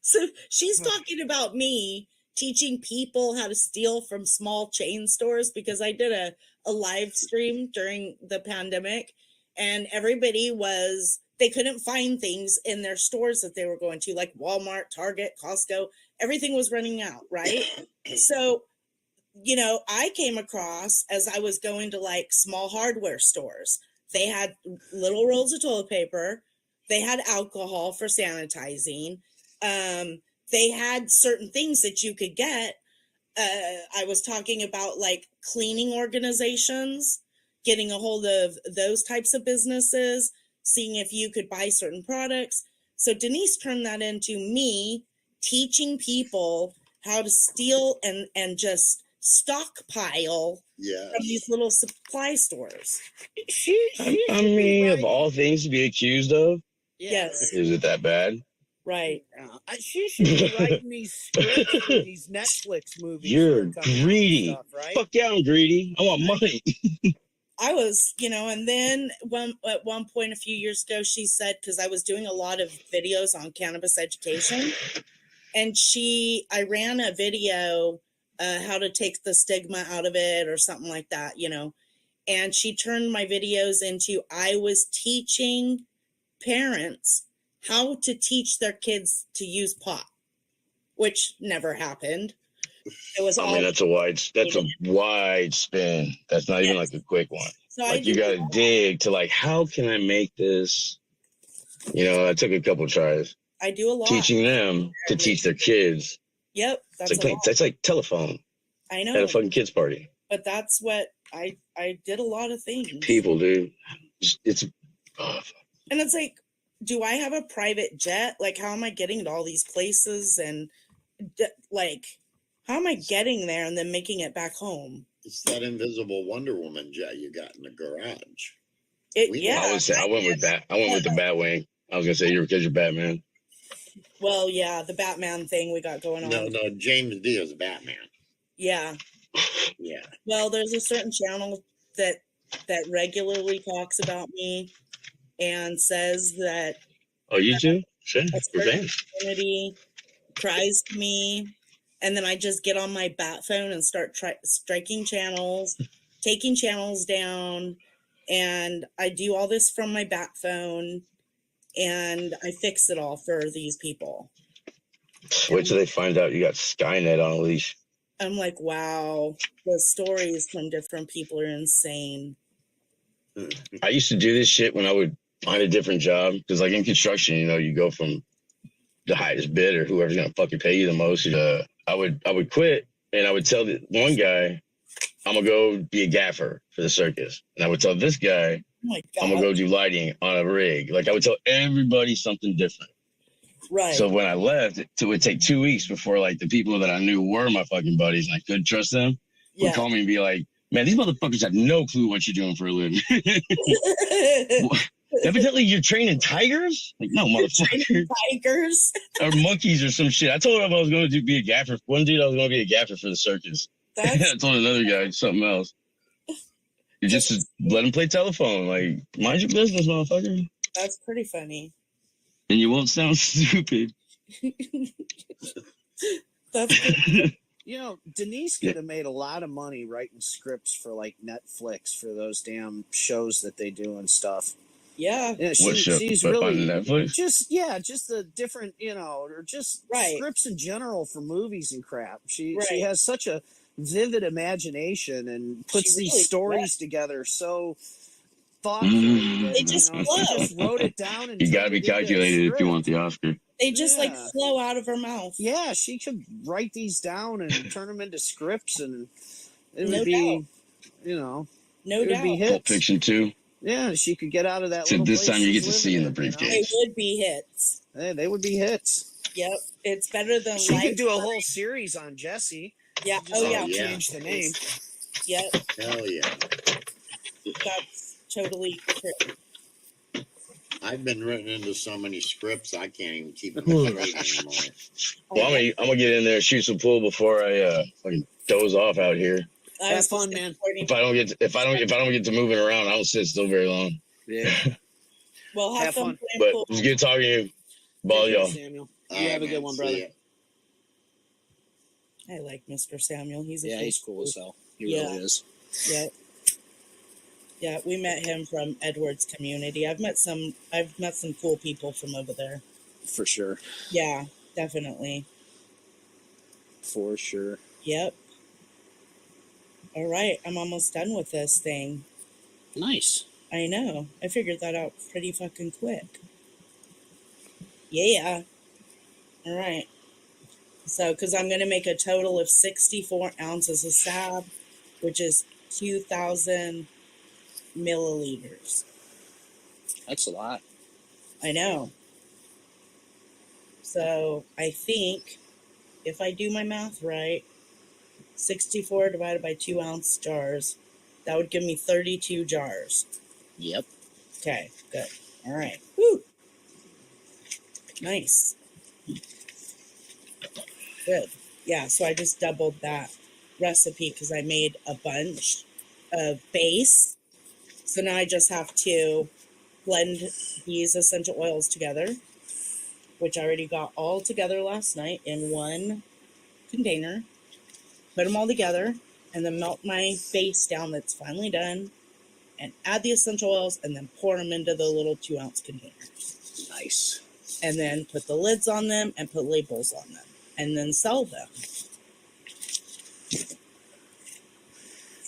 So she's talking about me teaching people how to steal from small chain stores, because I did a live stream during the pandemic, and everybody they couldn't find things in their stores that they were going to, like Walmart, Target, Costco. Everything was running out, right? So you know, I came across as I was going to like small hardware stores. They had little rolls of toilet paper. They had alcohol for sanitizing. They had certain things that you could get. I was talking about like cleaning organizations, getting a hold of those types of businesses, seeing if you could buy certain products. So Denise turned that into me teaching people how to steal and just stockpile Yeah. from these little supply stores. I mean, of all things to be accused of, Yes. is it that bad? Right. She should be writing these scripts for these Netflix movies. You're that are coming out and greedy. stuff, right? Fuck yeah, I'm greedy. I want money. I was, you know, and then at one point a few years ago, she said, because I was doing a lot of videos on cannabis education, and I ran a video, how to take the stigma out of it or something like that, you know, and she turned my videos into, I was teaching parents how to teach their kids to use pot, which never happened. It was I mean, that's a wide spin. That's not even like a quick one. So Like you got to dig to like, how can I make this? You know, I took a couple tries I do a lot. teaching them to teach their kids. Yep, That's like telephone I at know, a fucking kids party. but that's what I did a lot of things. People, dude, it's And it's like, do I have a private jet? Like, how am I getting to all these places? And like, how am I getting there and then making it back home? It's that invisible Wonder Woman jet you got in the garage. I went with that. I went with the Batwing. I was gonna say because you're Batman. Well, yeah, the Batman thing we got going on. No, James D is Batman. Yeah. Yeah. Well, there's a certain channel that regularly talks about me and says that Oh, you too? Sure, a we're certain fans. community cries to me, and then I just get on my bat phone and start striking channels, taking channels down, and I do all this from my bat phone, and I fix it all for these people. Wait till they find out you got Skynet on a leash. I'm like, wow, the stories from different people are insane. I used to do this shit when I would find a different job because, like in construction, you know, you go from the highest bid or whoever's gonna fucking pay you the most. I would quit and I would tell the one guy, I'm gonna go be a gaffer for the circus, and I would tell this guy, Oh my God. I'm gonna go do lighting on a rig. Like I would tell everybody something different. Right. So when I left, it would take 2 weeks before like the people that I knew were my fucking buddies and I couldn't trust them would call me and be like, man, these motherfuckers have no clue what you're doing for a living. Evidently you're training tigers? Like, no, motherfucker. Tigers. Or monkeys or some shit. I told him I was going to be a gaffer. One dude, I was going to be a gaffer for the circus. I told another guy something else. You just let him play telephone. Like, mind your business, motherfucker. That's pretty funny. And you won't sound stupid. That's good. You know, Denise could have made a lot of money writing scripts for like Netflix for those damn shows that they do and stuff. Yeah. Yeah, What show? she's On really Netflix? just the different, you know, or just scripts in general for movies and crap. She has such a vivid imagination and puts these stories together so thoughtfully. That, They just she just wrote it down and You gotta be calculated if you want the Oscar. They just like flow out of her mouth. Yeah, she could write these down and turn them into scripts, and it would No be, doubt. you know, No it would be doubt. hits. Pulp Fiction 2. Yeah, she could get out of that. So little this place time you she's get to see in the living They briefcase. would be hits. Hey, they would be hits. Yep. It's better than She life. could do a whole series on Jesse. Yeah. Just Oh yeah. change the name. Yep. Hell yeah. That's totally true. I've been written into so many scripts I can't even keep them straight anymore. Well, I'm gonna get in there and shoot some pool before I fucking doze off out here. Have fun, man. If I don't get to moving around, I don't sit still very long. Yeah. Well, have fun. But it was good talking to you. Ball, y'all. Samuel. You have a good one, brother. I like Mr. Samuel. He's cool as hell. He really is. Yeah. Yeah, we met him from Edwards community. I've met some cool people from over there. For sure. Yeah, definitely. For sure. Yep. All right, I'm almost done with this thing. Nice. I know. I figured that out pretty fucking quick. Yeah. All right. So, because I'm going to make a total of 64 ounces of salve, which is 2,000 milliliters. That's a lot. I know. So, I think if I do my math right, 64 divided by 2-ounce jars, that would give me 32 jars. Yep. Okay, good. All right. Woo. Nice. Good. Yeah, so I just doubled that recipe because I made a bunch of base. So now I just have to blend these essential oils together, which I already got all together last night in one container. Put them all together and then melt my base down that's finally done and add the essential oils and then pour them into the little 2-ounce containers. Nice. And then put the lids on them and put labels on them and then sell them.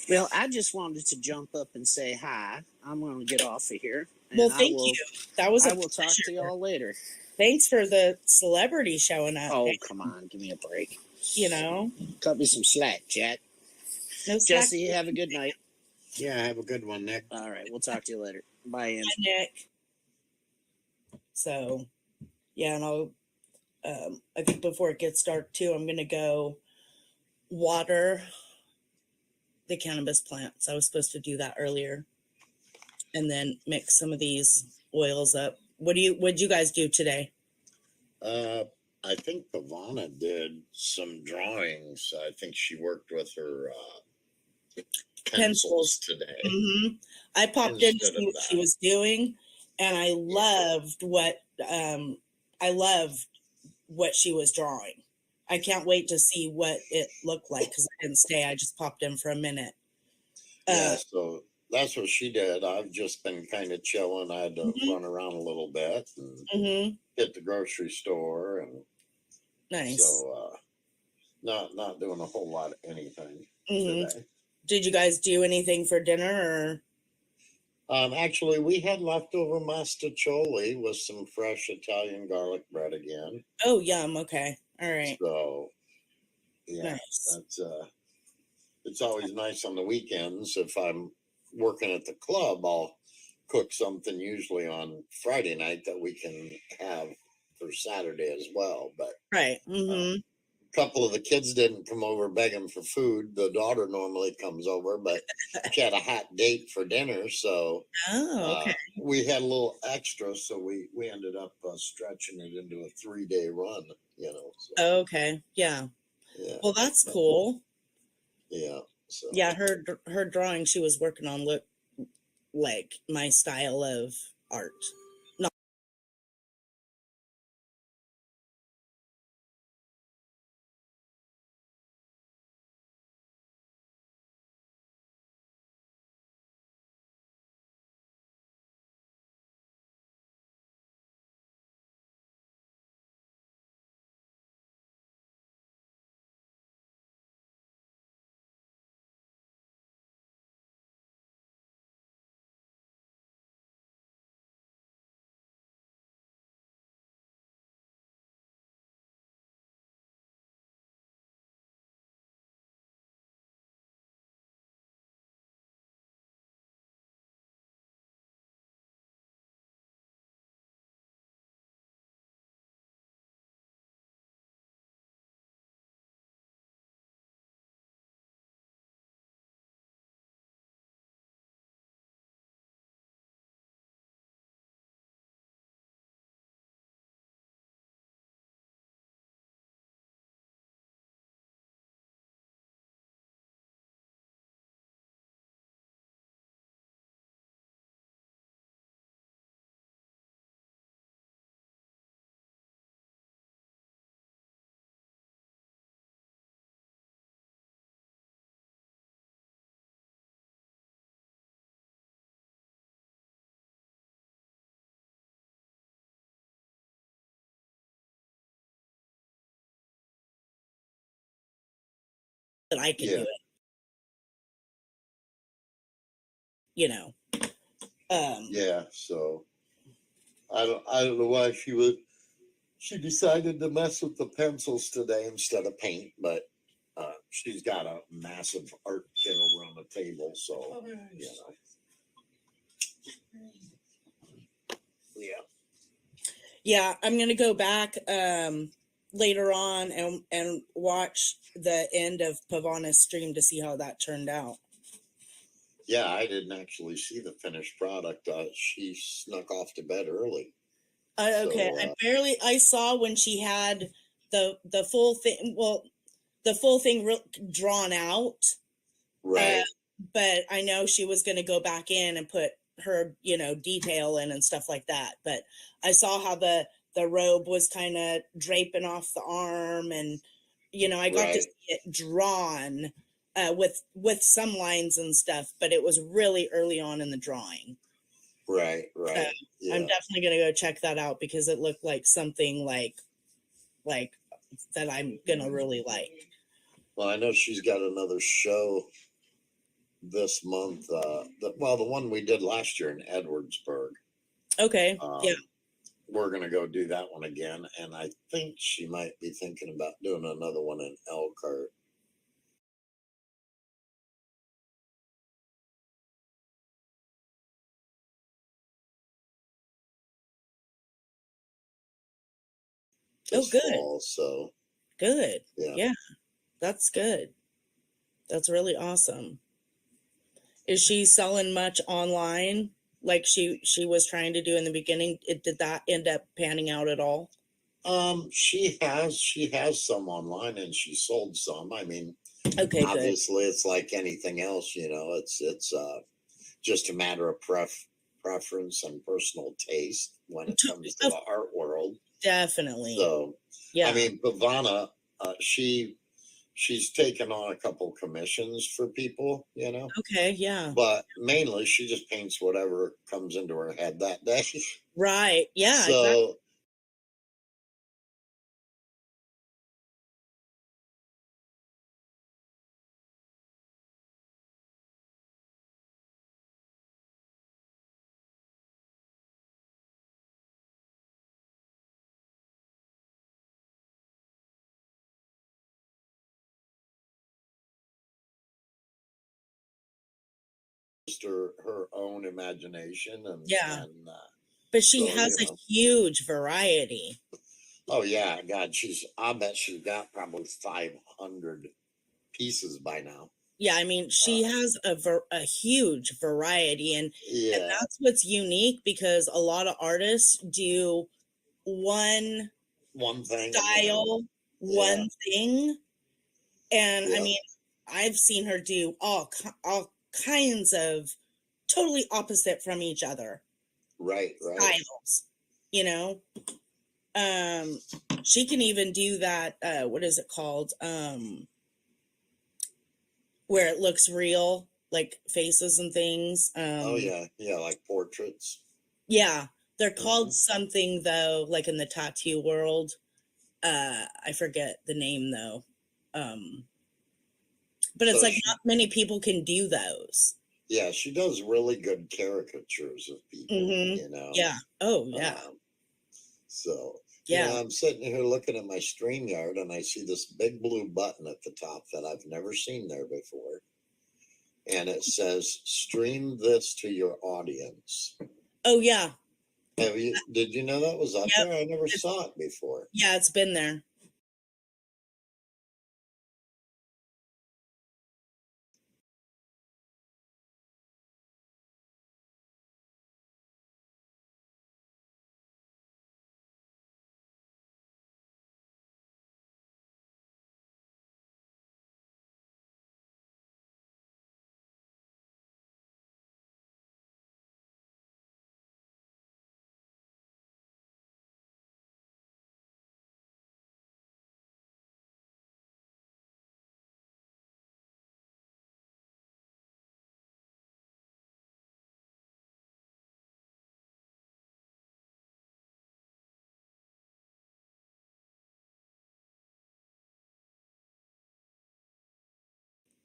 Well, I just wanted to jump up and say hi. I'm going to get off of here. And Well, thank you. That was I a will talk to y'all later. Thanks for the celebrity showing up. Oh, come on. Give me a break. You know, Cut me some slack, Jack. no slack. Jesse, have a good night. Yeah, have a good one, Nick. All right. We'll talk to you later. Bye, Ann. Bye, Nick. So, yeah, and I'll, I think before it gets dark too, I'm going to go water the cannabis plants. I was supposed to do that earlier and then mix some of these oils up. What'd you guys do today? I think Pavana did some drawings. I think she worked with her pencils today. Mm-hmm. I popped in to Instead see of what she that. was doing, and I loved what she was drawing. I can't wait to see what it looked like because I didn't stay. I just popped in for a minute. Yeah, so that's what she did. I've just been kind of chilling. I had to Mhm. run around a little bit and Mm-hmm. hit the grocery store, and Nice. so not doing a whole lot of anything Mm-hmm. today. Did you guys do anything for dinner or? Actually, we had leftover mastacholi with some fresh Italian garlic bread again. Oh, yum. Okay. All right. So, yeah, Nice. that's it's always nice on the weekends. If I'm working at the club, I'll cook something usually on Friday night that we can have for Saturday as well. But Right. Mm-hmm. a couple of the kids didn't come over begging for food. The daughter normally comes over, but she had a hot date for dinner, so Oh, okay. we had a little extra, so we ended up stretching it into a 3-day run. So, Okay. Yeah. yeah, Well, that's cool. yeah. So Yeah, her drawing she was working on looked like my style of art. Not that I could Yeah. do it. you know. Yeah, so I don't know why she decided to mess with the pencils today instead of paint, but she's got a massive art thing over on the table, so you know. Yeah. Yeah, I'm gonna go back later on and watch the end of Pavana's stream to see how that turned out. Yeah, I didn't actually see the finished product. She snuck off to bed early. Okay, So, I saw when she had the full thing. Well, the full thing drawn out. right, But I know she was going to go back in and put her, detail in and stuff like that. But I saw how the robe was kind of draping off the arm, and I got to right, see it drawn with some lines and stuff. But it was really early on in the drawing. right. So I'm Yeah. definitely going to go check that out because it looked like something like that I'm going to really like. Well, I know she's got another show this month. The one we did last year in Edwardsburg. Okay. Yeah. We're gonna go do that one again, and I think she might be thinking about doing another one in Elkhart. This good. fall, so Good. yeah. Yeah. That's good. That's really awesome. Is she selling much online like she was trying to do in the beginning? Did that end up panning out at all? She has some online, and she sold some. I mean, Okay, good. obviously, it's like anything else, It's just a matter of preference and personal taste when it comes to the art world. Definitely. So, yeah. I mean, Pavana, she's taken on a couple commissions for people, Okay, yeah. but mainly she just paints whatever comes into her head that day. Right. Yeah. So exactly. just her own imagination and Yeah. and But she so, has a huge variety. oh yeah, God, I bet she's got probably 500 pieces by now. Yeah, I mean, she has a huge variety, and Yeah, that's what's unique because a lot of artists do one thing, style, one thing, and I Yeah. mean, I've seen her do all kinds of totally opposite from each other right. styles, you know. She can even do that. What is it called? Where it looks real, like faces and things. Oh yeah, like portraits. Yeah, they're called something though, like in the tattoo world. I forget the name though. But it's So like not many people can do those. Yeah, she does really good caricatures of people, Yeah. Oh, yeah. So, Yeah. I'm sitting here looking at my StreamYard and I see this big blue button at the top that I've never seen there before. And it says, stream this to your audience. Oh, yeah. Did you know that was up there? I never saw it before. Yeah, it's been there.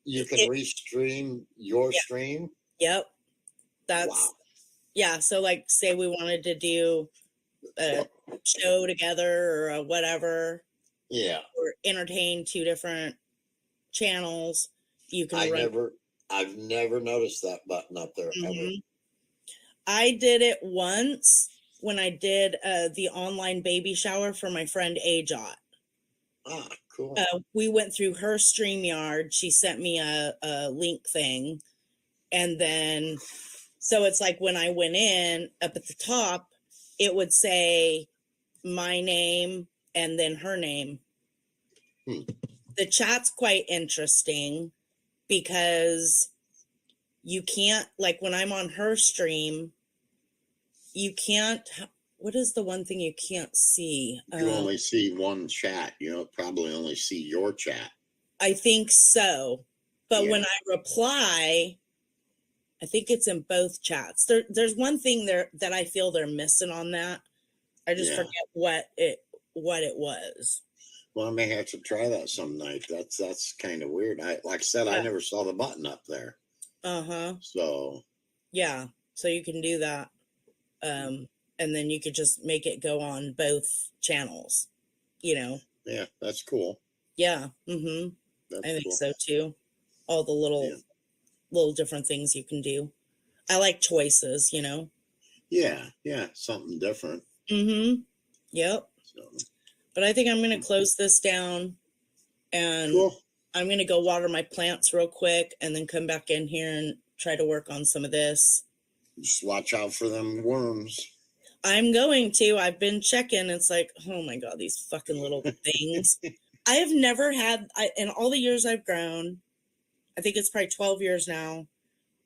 You can restream your stream? Yep. That's Wow. yeah. So like, say we wanted to do a show together or a whatever, Yeah. or entertain two different channels, you can run. I've never noticed that button up there ever. Mhm. I did it once when I did the online baby shower for my friend Ajot. Ah, cool. We went through her StreamYard. She sent me a link thing. And then, so it's like when I went in up at the top, it would say my name and then her name. The chat's quite interesting because you can't, like when I'm on her stream, you can't, what is the one thing you can't see? You only see one chat. You probably only see your chat. I think so. But when I reply, I think it's in both chats. There's one thing there that I feel they're missing on that. I just forget what it was. Well, I may have to try that some night. That's kind of weird. Like I said, I never saw the button up there. So yeah, so you can do that, and then you could just make it go on both channels. You know. Yeah, that's cool. Yeah. I think so too. All the little different things you can do. I like choices. You know. Yeah, something different. Yep. So. But I think I'm going to close this down, and I'm going to go water my plants real quick and then come back in here and try to work on some of this. Just watch out for them worms. I'm going to. I've been checking. It's like, oh my God, these fucking little things. I have never had, in all the years I've grown, I think it's probably 12 years now,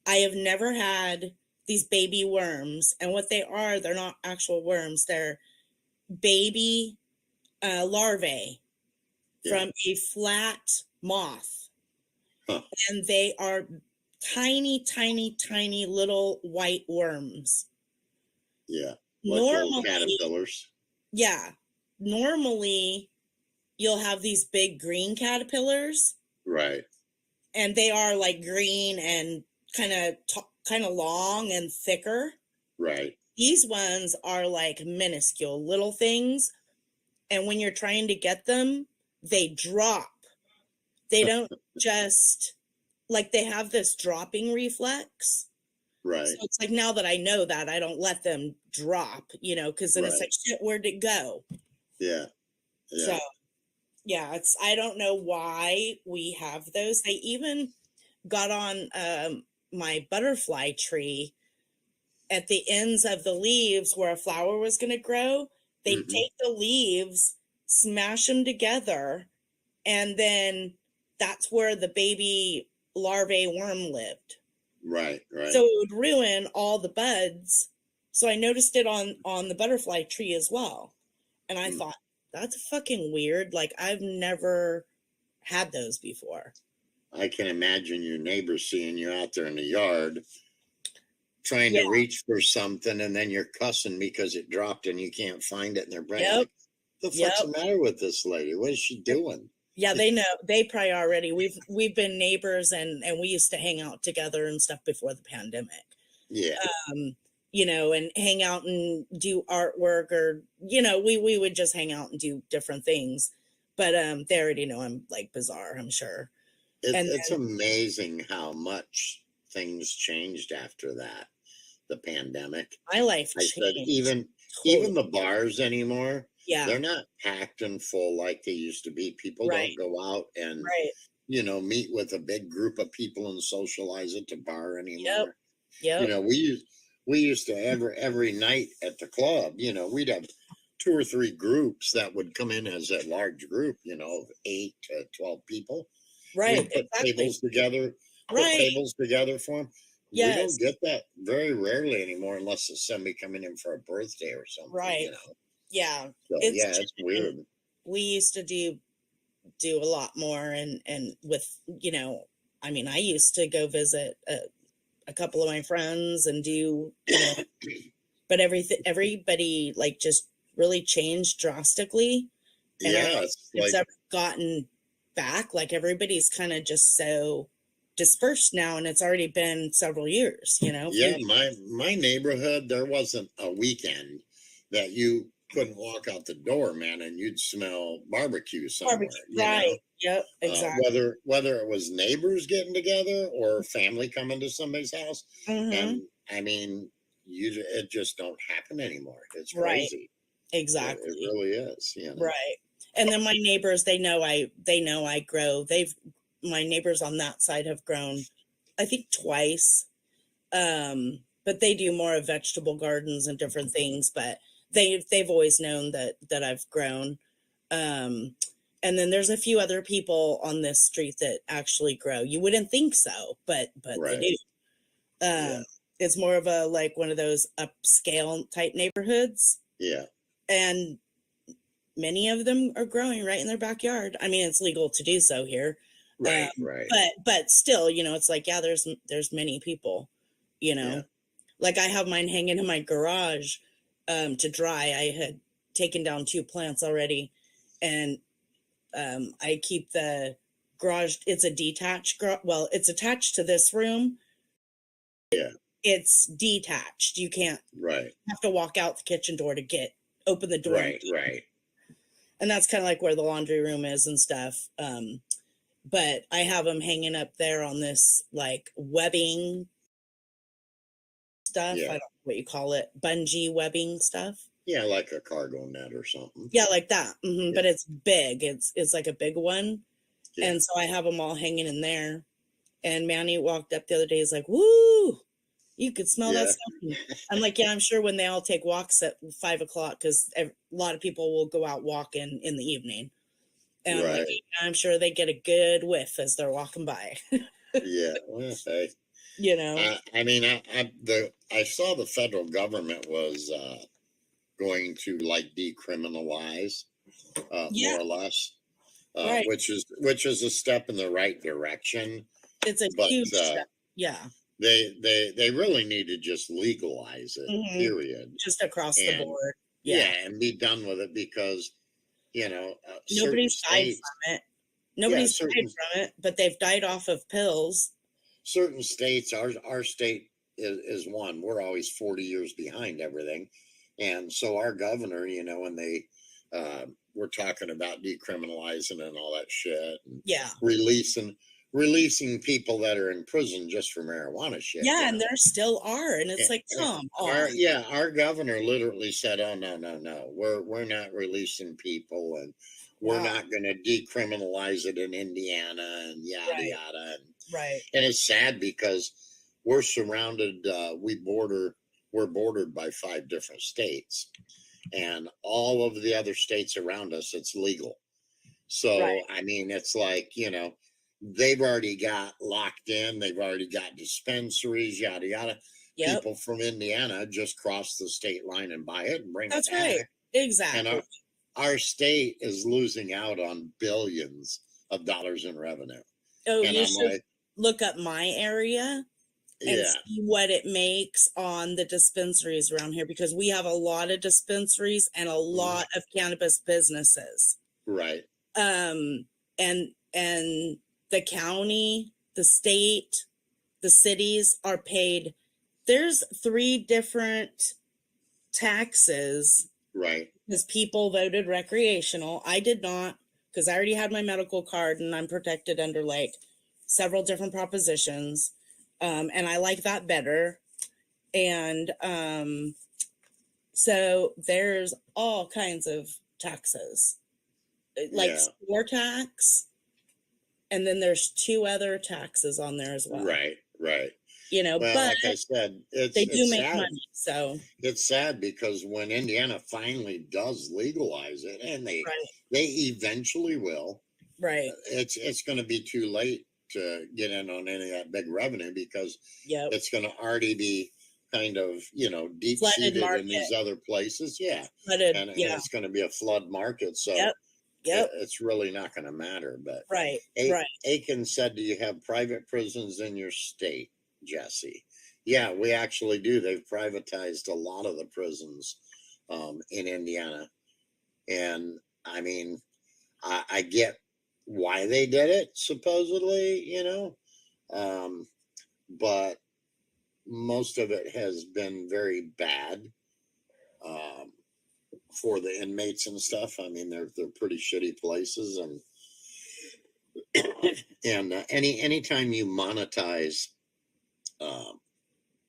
I have never had these baby worms. And what they are, they're not actual worms. They're baby larvae from a flat moth. And they are tiny, tiny, tiny little white worms. Yeah. Like normally, caterpillars. Yeah. Normally, you'll have these big green caterpillars. Right. And they are like green and kind of long and thicker. Right. These ones are like minuscule little things. And when you're trying to get them, they drop. They don't just, like, they have this dropping reflex. Right. So it's like, now that I know that, I don't let them drop, because then it's like, shit, where'd it go? Yeah. So, yeah, I don't know why we have those. They even got on my butterfly tree at the ends of the leaves where a flower was going to grow. They take the leaves, smash them together, and then that's where the baby larvae worm lived. Right. So it would ruin all the buds. So I noticed it on the butterfly tree as well. And I thought, that's fucking weird. Like, I've never had those before. I can imagine your neighbors seeing you out there in the yard trying to reach for something, and then you're cussing because it dropped and you can't find it, and they're like, what the fuck's the matter with this lady? What is she doing? Yeah, they know. They probably already. We've been neighbors, and we used to hang out together and stuff before the pandemic. Yeah. And hang out and do artwork, or we would just hang out and do different things. But they already know I'm like bizarre, I'm sure. It's amazing how much things changed after that. The pandemic. My life changed. Said even the bars anymore. Yeah. They're not packed and full like they used to be. People don't go out and meet with a big group of people and socialize at the bar anymore. Yep. We used to every night at the club, we'd have 2 or 3 groups that would come in as a large group, of 8 to 12 people. Right. Put tables together. Put tables together for them. Yes. We don't get that very rarely anymore unless it's somebody coming in for a birthday or something. Right. Yeah. So, it's weird. We used to do a lot more, and with I used to go visit a couple of my friends and do but everybody like just really changed drastically. And it's ever gotten back, like everybody's kind of just so dispersed now, and it's already been several years, you know. Yeah, my neighborhood, there wasn't a weekend that you couldn't walk out the door, man, and you'd smell barbecue somewhere. Barbecue, You know, right? Yep, exactly. whether it was neighbors getting together or family coming to somebody's house, Hmm. and I mean, it just don't happen anymore. It's Right. crazy. Exactly. It really is. You know. Right. And then my neighbors, they know I grow. My neighbors on that side have grown, I think twice. But they do more of vegetable gardens and different things, but they've always known that I've grown. And then there's a few other people on this street that actually grow. You wouldn't think so, but they Right. do. Yeah. It's more of a like one of those upscale type neighborhoods, Yeah. and many of them are growing right in their backyard. I mean, it's legal to do so here. Right. Right. But still, you know, it's like, yeah, there's many people, you know. Yeah. Like I have mine hanging in my garage to dry. I had taken down 2 plants already, and I keep the garage. It's a detached well, it's attached to this room. Yeah. It's detached. You can't Right. have to walk out the kitchen door to open the door. Right. Right. And that's kind of like where the laundry room is and stuff. But I have them hanging up there on this like webbing stuff. Yeah. I don't know what you call it, bungee webbing stuff. Yeah, like a cargo net or something. Yeah, like that. Yeah. But it's big. It's like a big one. Yeah. And so I have them all hanging in there. And Manny walked up the other day. He's like, "Woo! You could smell that Yeah. stuff." I'm like, "Yeah, I'm sure when they all take walks at 5 o'clock, because a lot of people will go out walking in the evening." And I'm like, Right. "Yeah, I'm sure they get a good whiff as they're walking by." Yeah. Well, hey, You know? I mean, I saw the federal government was going to like decriminalize Yeah. more or less, Right. which is a step in the right direction. It's a But huge step. Yeah. they really need to just legalize it. Mhm. Period. Just across the And board. yeah. Yeah. And be done with it because certain Nobody's died states, from it. Nobody's died certain from it, but they've died off of pills. certain states, our state is one. We're always 40 years behind everything, and so our governor, and they we're talking about decriminalizing and all that shit, and Yeah. releasing people that are in prison just for marijuana shit. Yeah, and there still are, and it's And- like, come Our on. our governor literally said, "Oh no, we're not releasing people, and we're Wow. not going to decriminalize it in Indiana and yada Right. yada." Right. And it's sad because we're surrounded. We're bordered by 5 different states, and all of the other states around us, it's legal. So Right. I mean, it's like they've already got locked in. They've already got dispensaries, yada yada. Yep. People from Indiana just cross the state line and buy it and bring That's it back. right. And Exactly. our state is losing out on billions of dollars in revenue. Oh, And you I'm should like, look up my area and yeah, see what it makes on the dispensaries around here, because we have a lot of dispensaries and a lot of cannabis businesses. right. And the county, the state, the cities are paid. There's 3 different taxes Right. because people voted recreational. I did not, because I already had my medical card and I'm protected under like several different propositions. And I like that better. And so there's all kinds of taxes, like Yeah. store tax. And then there's 2 other taxes on there as well. Right. Well, Well, but like I said, they do it's make sad. money. So, It's sad because when Indiana finally does legalize it, and they eventually will, right. it's going to be too late to get in on any of that big revenue because Yep. it's going to already be kind of deep Flooded seated in market. these other places. Yeah, Flooded. and Yeah. it's going to be a flood market, so Yep. it's really not going to matter. But Right. Aiken said, "Do you have private prisons in your state, Jesse?" Yeah, we actually do. They've privatized a lot of the prisons in Indiana, and I mean, I get why they did it. Supposedly, But most of it has been very bad for the inmates and stuff. I mean, they're pretty shitty places, and anytime you monetize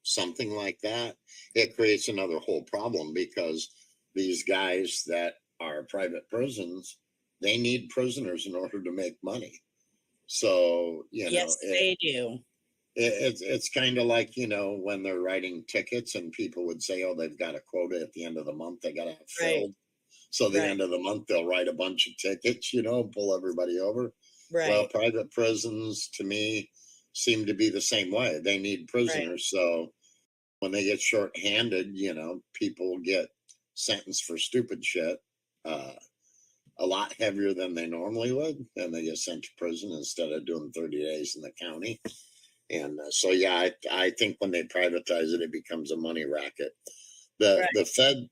something like that, it creates another whole problem, because these guys that are private prisons, they need prisoners in order to make money. So Yes, they do. It's kind of like, when they're writing tickets and people would say, oh, they've got a quota at the end of the month, they got to have filled. So the end of the month, they'll write a bunch of tickets, pull everybody over. Right. Well, private prisons, to me, seem to be the same way. They need prisoners. So when they get shorthanded, people get sentenced for stupid shit, a lot heavier than they normally would, and they get sent to prison instead of doing 30 days in the county. And so, yeah, I think when they privatize it, it becomes a money racket. The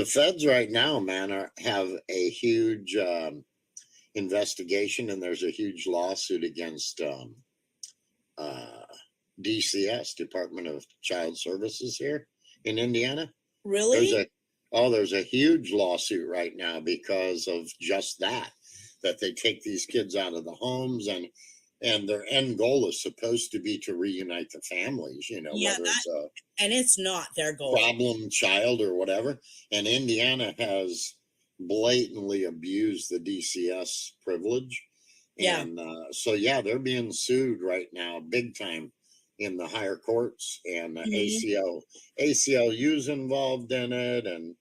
feds right now, man, have a huge investigation, and there's a huge lawsuit against DCS, Department of Child Services, here in Indiana. Really? There's a huge lawsuit right now because of just that they take these kids out of the homes, and their end goal is supposed to be to reunite the families, whether it's and it's not their goal. Problem child or whatever. And Indiana has blatantly abused the DCS privilege. Yeah. And so, yeah, they're being sued right now, big time, in the higher courts, and ACLU's involved in it, and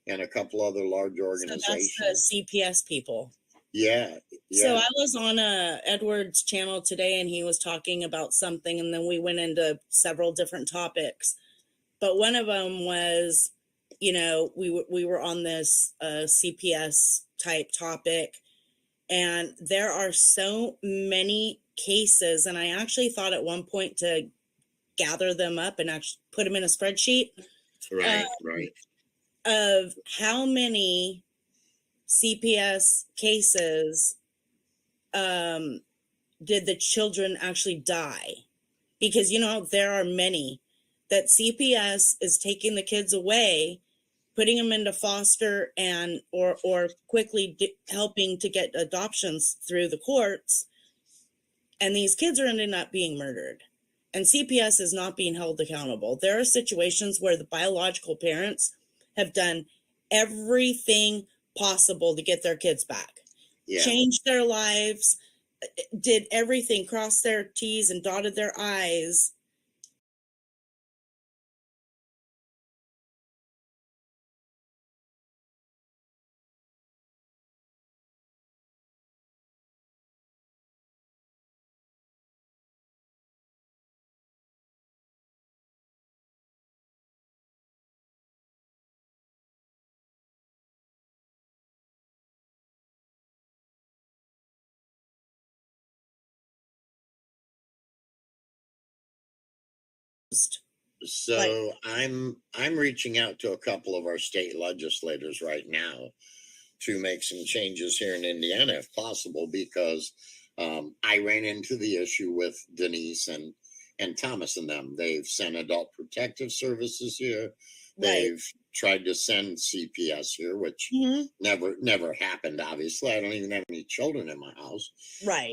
a couple other large organizations. So that's the CPS people. Yeah. So I was on Edward's channel today, and he was talking about something, and then we went into several different topics. But one of them was, we were on this CPS type topic, and there are so many cases, and I actually thought at one point to gather them up and actually put them in a spreadsheet. Right. Of how many CPS cases did the children actually die? Because, there are many that CPS is taking the kids away, putting them into foster and or quickly helping to get adoptions through the courts. And these kids are ending up being murdered. And CPS is not being held accountable. There are situations where the biological parents have done everything possible to get their kids back. Yeah. Changed their lives, did everything, crossed their T's and dotted their I's. So I'm reaching out to a couple of our state legislators right now to make some changes here in Indiana, if possible, because I ran into the issue with Denise and Thomas and them. They've sent Adult Protective Services here. They've tried to send CPS here, which never happened. Obviously, I don't even have any children in my house. Right.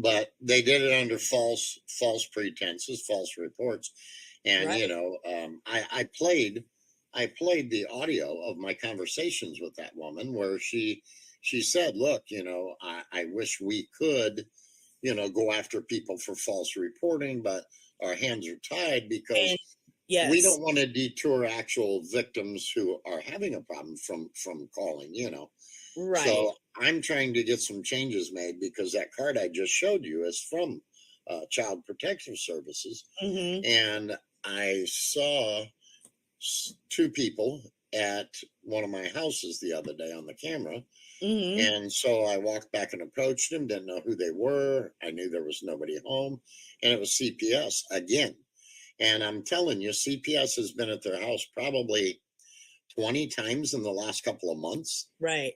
But they did it under false pretenses, false reports. And I played the audio of my conversations with that woman, where she said, look, I wish we could, go after people for false reporting, but our hands are tied because we don't want to deter actual victims who are having a problem from calling, Right. So I'm trying to get some changes made, because that card I just showed you is from Child Protective Services. And I saw two people at one of my houses the other day on the camera. And so I walked back and approached them, didn't know who they were. I knew there was nobody home, and it was CPS again. And I'm telling you, CPS has been at their house probably 20 times in the last couple of months. Right.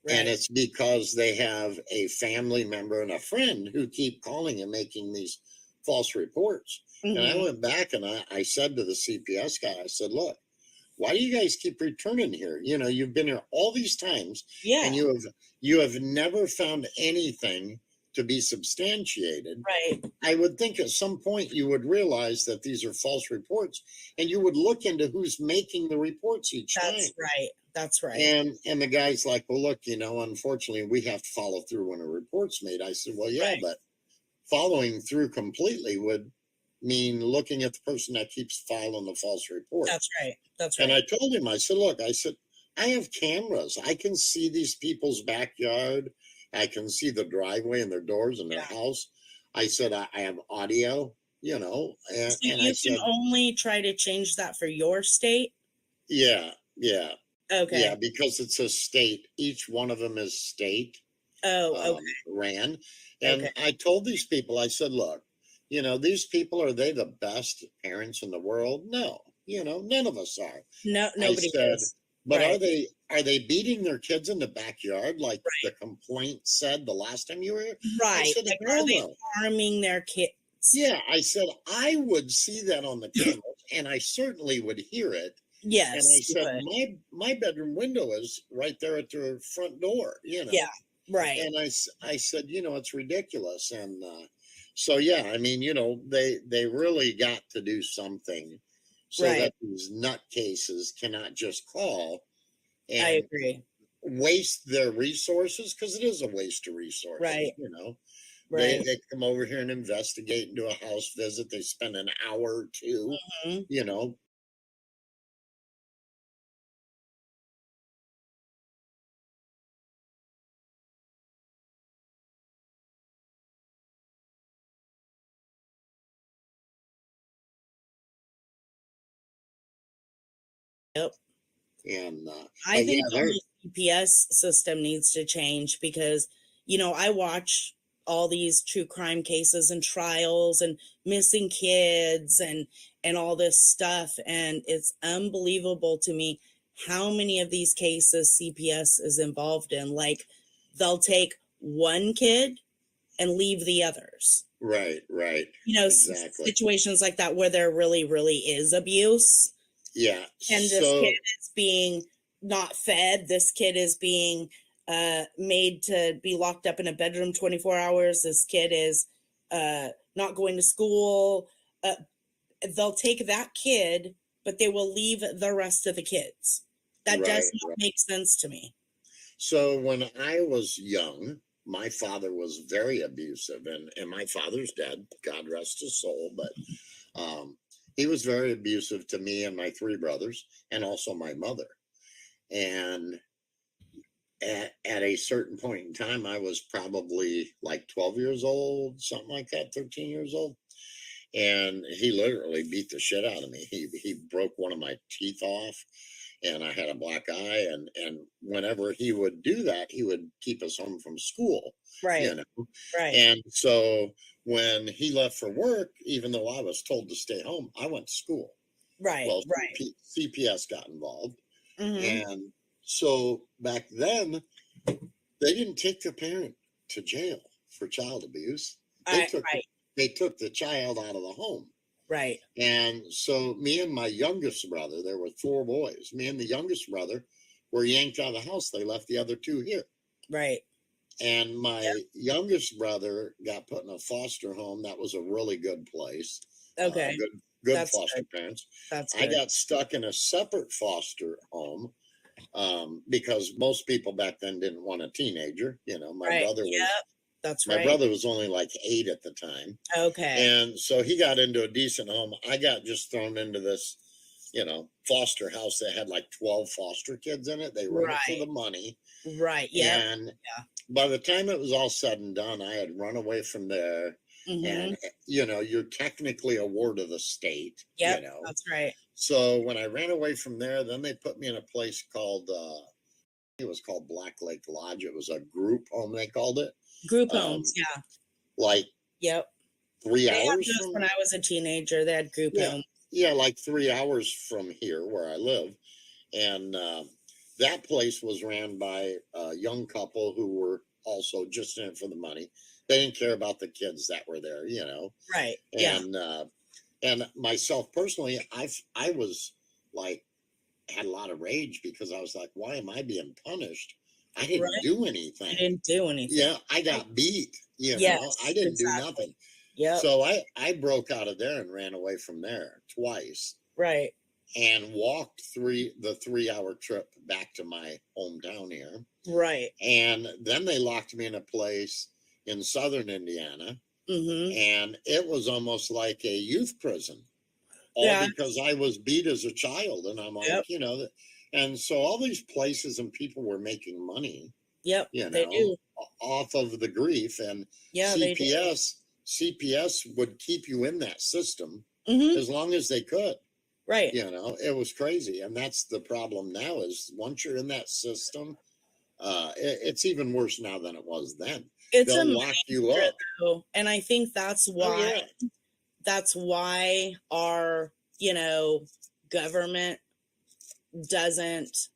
And it's because they have a family member and a friend who keep calling and making these false reports. And I Mhm. went back and I said to the CPS guy, I said, look, why do you guys keep returning here? You know, you've been here all these times Yeah. and you have never found anything to be substantiated. Right. I would think at some point you would realize that these are false reports and you would look into who's making the reports each time. That's right. That's right. And the guy's like, well, look, you know, unfortunately, we have to follow through when a report's made. I said, well, yeah, Right. but following through completely would mean looking at the person that keeps filing the false report. That's right. That's And right. I told him, I said, look, I said, I have cameras. I can see these people's backyard. I can see the driveway and their doors and their Yeah. house. I said, I have audio, you know, So and I you said, can only try to change that for your state? yeah, yeah, Okay. yeah, because it's a state. Each one of them is state. Oh, okay. Ran. And Okay. I told these people, I said, look, you know, these people, are they the best parents in the world? No, you know, none of us are. No, nobody said, is. But Right. are they beating their kids in the backyard like Right. the complaint said the last time you were here? I Right. said, Like, hell are they no. harming their kids? Yeah, I said I would see that on the cameras and I certainly would hear it. Yes. And I you said, would. my bedroom window is right there at their front door, you know. Yeah. Right. And I said, you know, it's ridiculous. And so, yeah, I mean, you know, they really got to do something so Right. that these nutcases cannot just call I and agree. waste their resources, because it is a waste of resources. Right. You know, Right. they come over here and investigate and do a house visit. They spend an hour or two, Mhm. you know. Yep. And I but yeah, think the they're whole CPS system needs to change because, you know, I watch all these true crime cases and trials and missing kids and all this stuff, and it's unbelievable to me how many of these cases CPS is involved in. Like, they'll take one kid and leave the others. right. You know, Exactly. situations like that where there really is abuse. Yeah. And this So kid is being not fed. This kid is being made to be locked up in a bedroom 24 hours. This kid is not going to school. They'll take that kid, but they will leave the rest of the kids. That right. does not make sense to me. So when I was young, my father was very abusive, and my father's dead, God rest his soul, but he was very abusive to me and my three brothers, and also my mother. And at a certain point in time, I was probably like 12 years old, something like that, 13 years old. And he literally beat the shit out of me. He broke one of my teeth off, and I had a black eye. And whenever he would do that, he would keep us home from school, Right. you know. Right. And so when he left for work, even though I was told to stay home, I went to school. Right. Well, Right. CPS got involved. Mhm. And so back then, they didn't take the parent to jail for child abuse. They took the child out of the home. Right. And so me and my youngest brother, there were four boys. Me and the youngest brother were yanked out of the house. They left the other two here. Right. And my youngest brother got put in a foster home. That was a really good place. Okay. Good That's foster good. parents. That's I good. got stuck in a separate foster home because most people back then didn't want a teenager. You know, my Right. brother was Yep. That's my right. brother was only like 8 at the time. Okay. And so he got into a decent home. I got just thrown into this, you know, foster house that had like 12 foster kids in it. They ran it for Right. the money. Right. Yeah. And Yeah. by the time it was all said and done, I had run away from there. Mhm. And, you know, you're technically a ward of the state, Yep. you know. That's right. So when I ran away from there, then they put me in a place called, it was called Black Lake Lodge. It was a group home, they called it. Group homes. Yeah. Like Yep. 3 They had hours those from when I was a teenager. They had group Yeah. homes. Yeah, like 3 hours from here where I live. And that place was ran by a young couple who were also just in it for the money. They didn't care about the kids that were there, Right. Yeah. And myself personally, I was like, had a lot of rage because I was like, why am I being punished? I didn't Right. do I anything. didn't do anything. Yeah, I got beat, Yes, I didn't do exactly. nothing. Yep. So I broke out of there and ran away from there twice Right. and walked the 3 hour trip back to my hometown here. Right. And then they locked me in a place in southern Indiana, Mm-hmm. and it was almost like a youth prison, all Yeah. because I was beat as a child. And I'm like, Yep. and so all these places and people were making money, Yep. They do. off of the grief, and Yeah. They do. CPS would keep you in that system Mm-hmm. as long as they could. Right. It was crazy. And that's the problem now, is once you're in that system, it's even worse now than it was then. It's They'll a lock you mixture, up. though, and I think that's Oh, why yeah. our government doesn't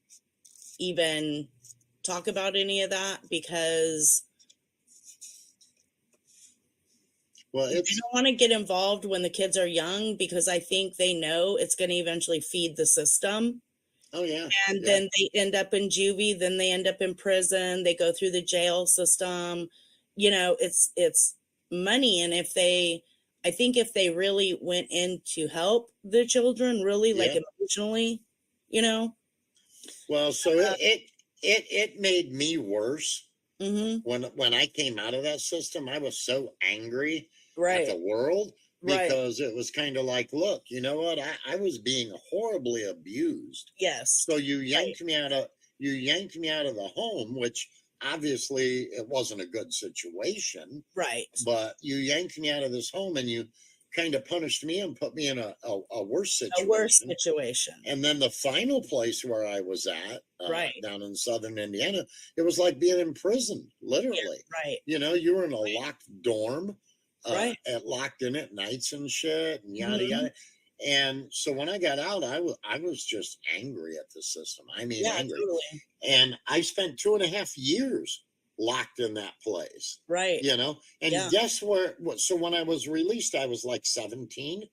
even talk about any of that, because Well, they it's don't want to get involved when the kids are young, because I think they know it's going to eventually feed the system. oh yeah. And Yeah. then they end up in juvie, then they end up in prison, they go through the jail system. It's money. And I think if they really went in to help the children, really, like, Yeah. emotionally, Well, so it made me worse. mm-hmm. When I came out of that system, I was so angry at Right. the world, Right. because it was kind of like, look, you know what? I was being horribly abused. Yes. So you yanked me out of the home, which obviously it wasn't a good situation, Right. but you yanked me out of this home and you kind of punished me and put me in a worse A worse situation. situation. And then the final place where I was at, Right. down in southern Indiana, it was like being in prison, literally. Right. You were in a locked dorm, Right. locked in at nights and shit, and yada Mhm. yada. And so when I got out, I was just angry at the system. I mean, Yeah, angry. totally. And I spent 2.5 years locked in that place, Right. And Yeah. guess where? So when I was released, I was like 17.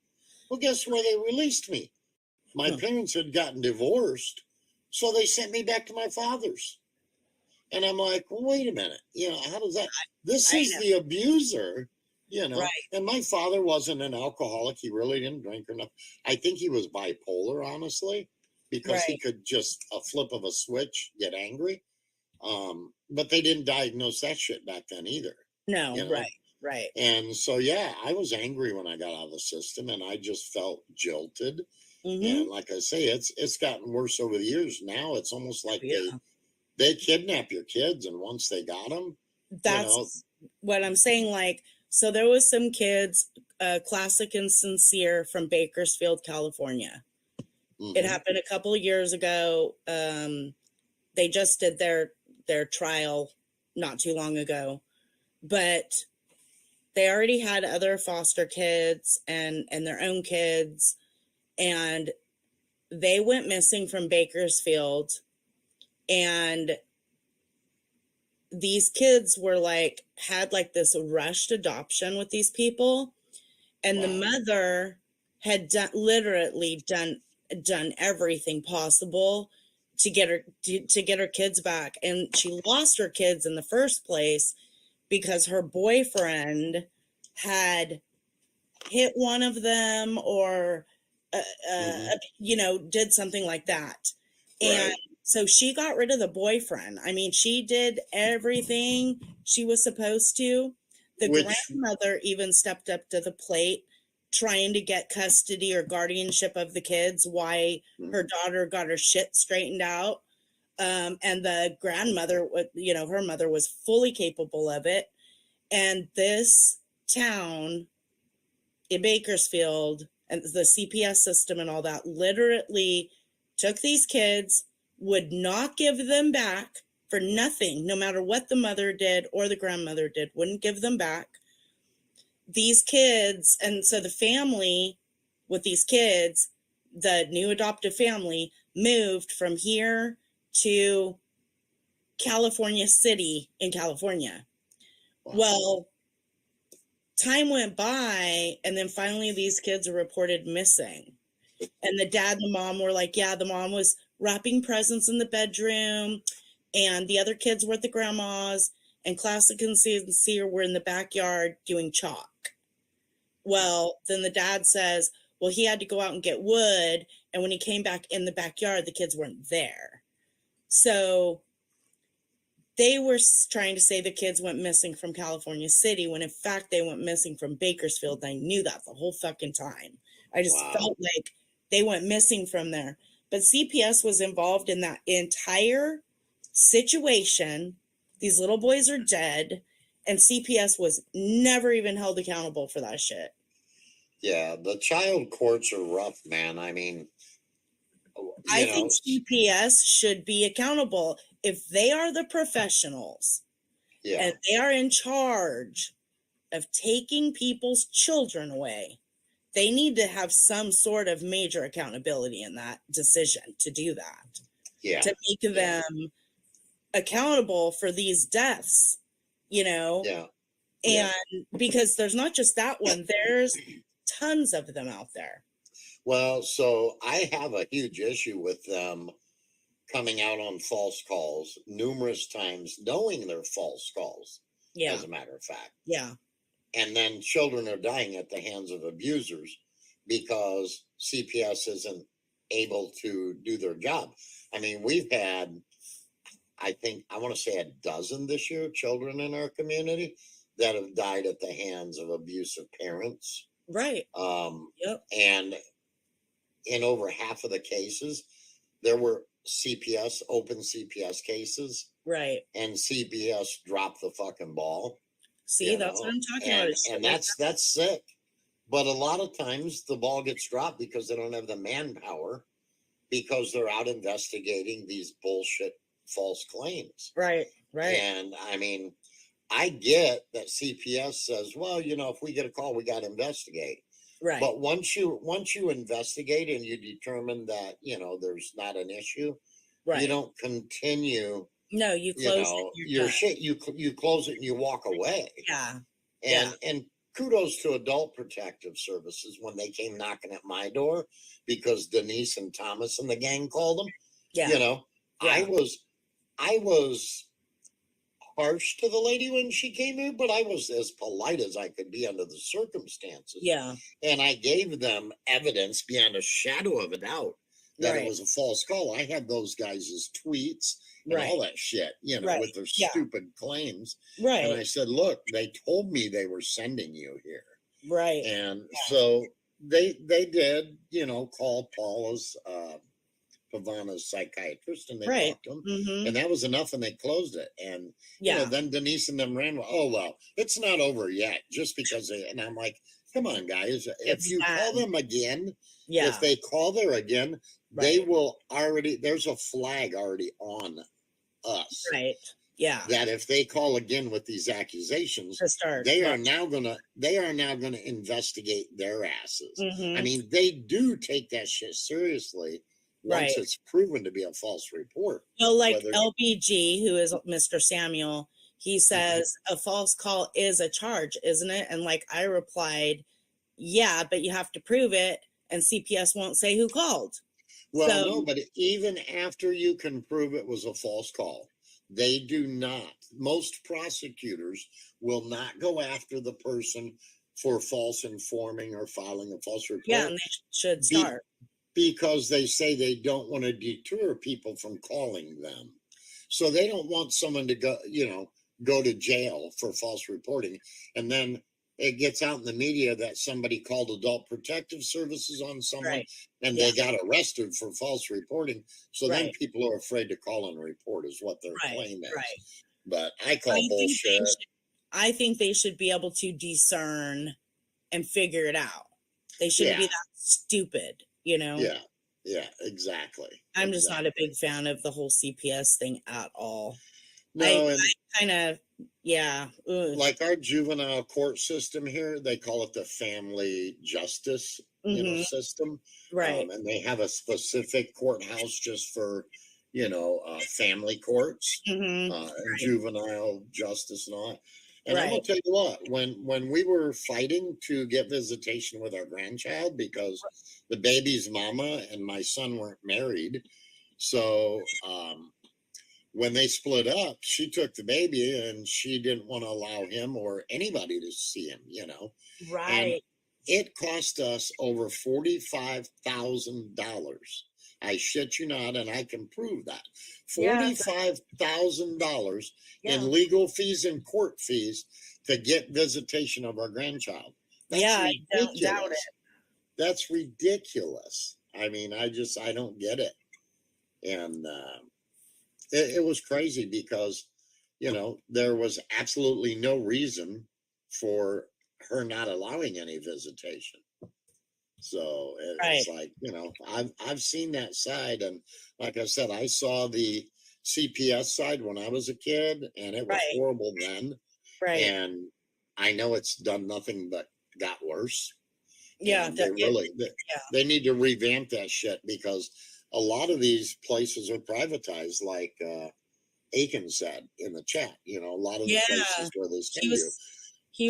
Well, guess where they released me? My Hmm. parents had gotten divorced, so they sent me back to my father's. And I'm like, well, wait a minute. How does that? This I is know. the abuser, Right. And my father wasn't an alcoholic. He really didn't drink or nothing. I think he was bipolar, honestly, because he Right. could just a flip of a switch get angry. But they didn't diagnose that shit back then either. No. you know? Right. Right. And so, yeah, I was angry when I got out of the system, and I just felt jilted. Mm-hmm. And like I say, it's gotten worse over the years. Now it's almost like Yeah. they kidnap your kids, and once they got them, That's what I'm saying. Like, so there was some kids, Classic and Sincere from Bakersfield, California. mhm, It happened a couple of years ago. They just did their trial not too long ago, but they already had other foster kids and their own kids, and they went missing from Bakersfield. And these kids were had this rushed adoption with these people, and the Wow. mother had literally done everything possible to get her kids back, and she lost her kids in the first place because her boyfriend had hit one of them, or did something like that. And Right. so she got rid of the boyfriend. I mean, she did everything she was supposed to. The Which- grandmother even stepped up to the plate, trying to get custody or guardianship of the kids, why her daughter got her shit straightened out. And the grandmother, her mother was fully capable of it. And this town in Bakersfield and the CPS system and all that literally took these kids, would not give them back for nothing, no matter what the mother did or the grandmother did, wouldn't give them back. These kids, and so the family with these kids, the new adoptive family, moved from here to California City in California. Wow. Well, time went by, and then finally these kids were reported missing. And the dad and the mom were like, yeah, the mom was wrapping presents in the bedroom, and the other kids were at the grandma's, and Classic and Sincere were in the backyard doing chalk. Well, then the dad says, well, he had to go out and get wood, and when he came back in the backyard, the kids weren't there. So they were trying to say the kids went missing from California City, when in fact they went missing from Bakersfield. And I knew that the whole fucking time. I just felt like they went missing from there. But CPS was involved in that entire situation. These little boys are dead, and CPS was never even held accountable for that shit. Yeah, the child courts are rough, man. I mean, I think CPS should be accountable. If they are the professionals, yeah, and they are in charge of taking people's children away, they need to have some sort of major accountability in that decision to do that. yeah, To make them accountable for these deaths, you know? yeah. And because there's not just that one, there's tons of them out there. Well, so I have a huge issue with them coming out on false calls numerous times, knowing they're false calls, Yeah. as a matter of fact. Yeah. And then children are dying at the hands of abusers because CPS isn't able to do their job. I mean, we've had, I think, I want to say a dozen this year, children in our community that have died at the hands of abusive parents. Right. Yep. And in over half of the cases, there were open CPS cases. Right. And CPS dropped the fucking ball. See, that's what I'm talking about. And that's sick. But a lot of times the ball gets dropped because they don't have the manpower, because they're out investigating these bullshit false claims. Right. Right. And I mean, I get that CPS says, well, if we get a call, we got to investigate. Right. But once you investigate and you determine that, there's not an issue, right. You don't continue. No, you close your shit. You close it and you walk away. Yeah. And kudos to Adult Protective Services when they came knocking at my door, because Denise and Thomas and the gang called them. Yeah. I was harsh to the lady when she came here, but I was as polite as I could be under the circumstances. Yeah. And I gave them evidence beyond a shadow of a doubt that it was a false call. I had those guys' tweets and all that shit, with their stupid claims. Right. And I said, look, they told me they were sending you here. Right. And so they did, call Paula's Pavana's psychiatrist, and they talked to him, and that was enough, and they closed it. And then Denise and them ran, oh well, it's not over yet, just because and I'm like, come on, guys, if you call them again, if they call there again, they will there's a flag already on us, right? Yeah, that if they call again with these accusations, they are now gonna investigate their asses. I mean, they do take that shit seriously. Once it's proven to be a false report. Well, like LBG, who is Mr. Samuel, he says a false call is a charge, isn't it? And like I replied, yeah, but you have to prove it, and CPS won't say who called. Well, no, but even after you can prove it was a false call, they do not. Most prosecutors will not go after the person for false informing or filing a false report. Yeah, and they should start. Because they say they don't want to deter people from calling them. So they don't want someone to go to jail for false reporting. And then it gets out in the media that somebody called Adult Protective Services on someone and they got arrested for false reporting. So then people are afraid to call and report, is what their claim is. Right. But I call bullshit. I think they should be able to discern and figure it out. They shouldn't be that stupid. Yeah, exactly. I'm just not a big fan of the whole CPS thing at all. No, I kind of, like our juvenile court system here, they call it the family justice system, right? And they have a specific courthouse just for family courts, juvenile justice and all that. And I'm gonna Right. tell you what, when we were fighting to get visitation with our grandchild because the baby's mama and my son weren't married, so when they split up, she took the baby and she didn't want to allow him or anybody to see him, and Right. it cost us over $45,000. I shit you not, and I can prove that. Yeah. $45,000 Yeah. in legal fees and court fees to get visitation of our grandchild. That's Yeah, I don't doubt ridiculous. That's ridiculous. I mean, I don't get it. And it was crazy because, there was absolutely no reason for her not allowing any visitation. So it's Right. like, I've seen that side. And like I said, I saw the CPS side when I was a kid, and it was Right. horrible then. Right. And I know it's done nothing but got worse. Yeah. And they need to revamp that shit because a lot of these places are privatized, like Aiken said in the chat, a lot of the Yeah. places where they He send you.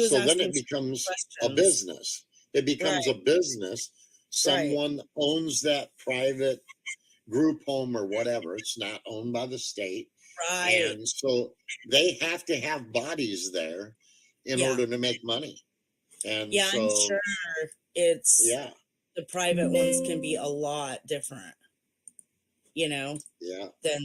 was So then asking it becomes a questions. business. It becomes a Right. business. Someone owns that private group home or whatever. It's not owned by the state. Right. And so they have to have bodies there in Yeah. order to make money. And Yeah, I'm so, sure it's yeah, the private ones can be a lot different, yeah. than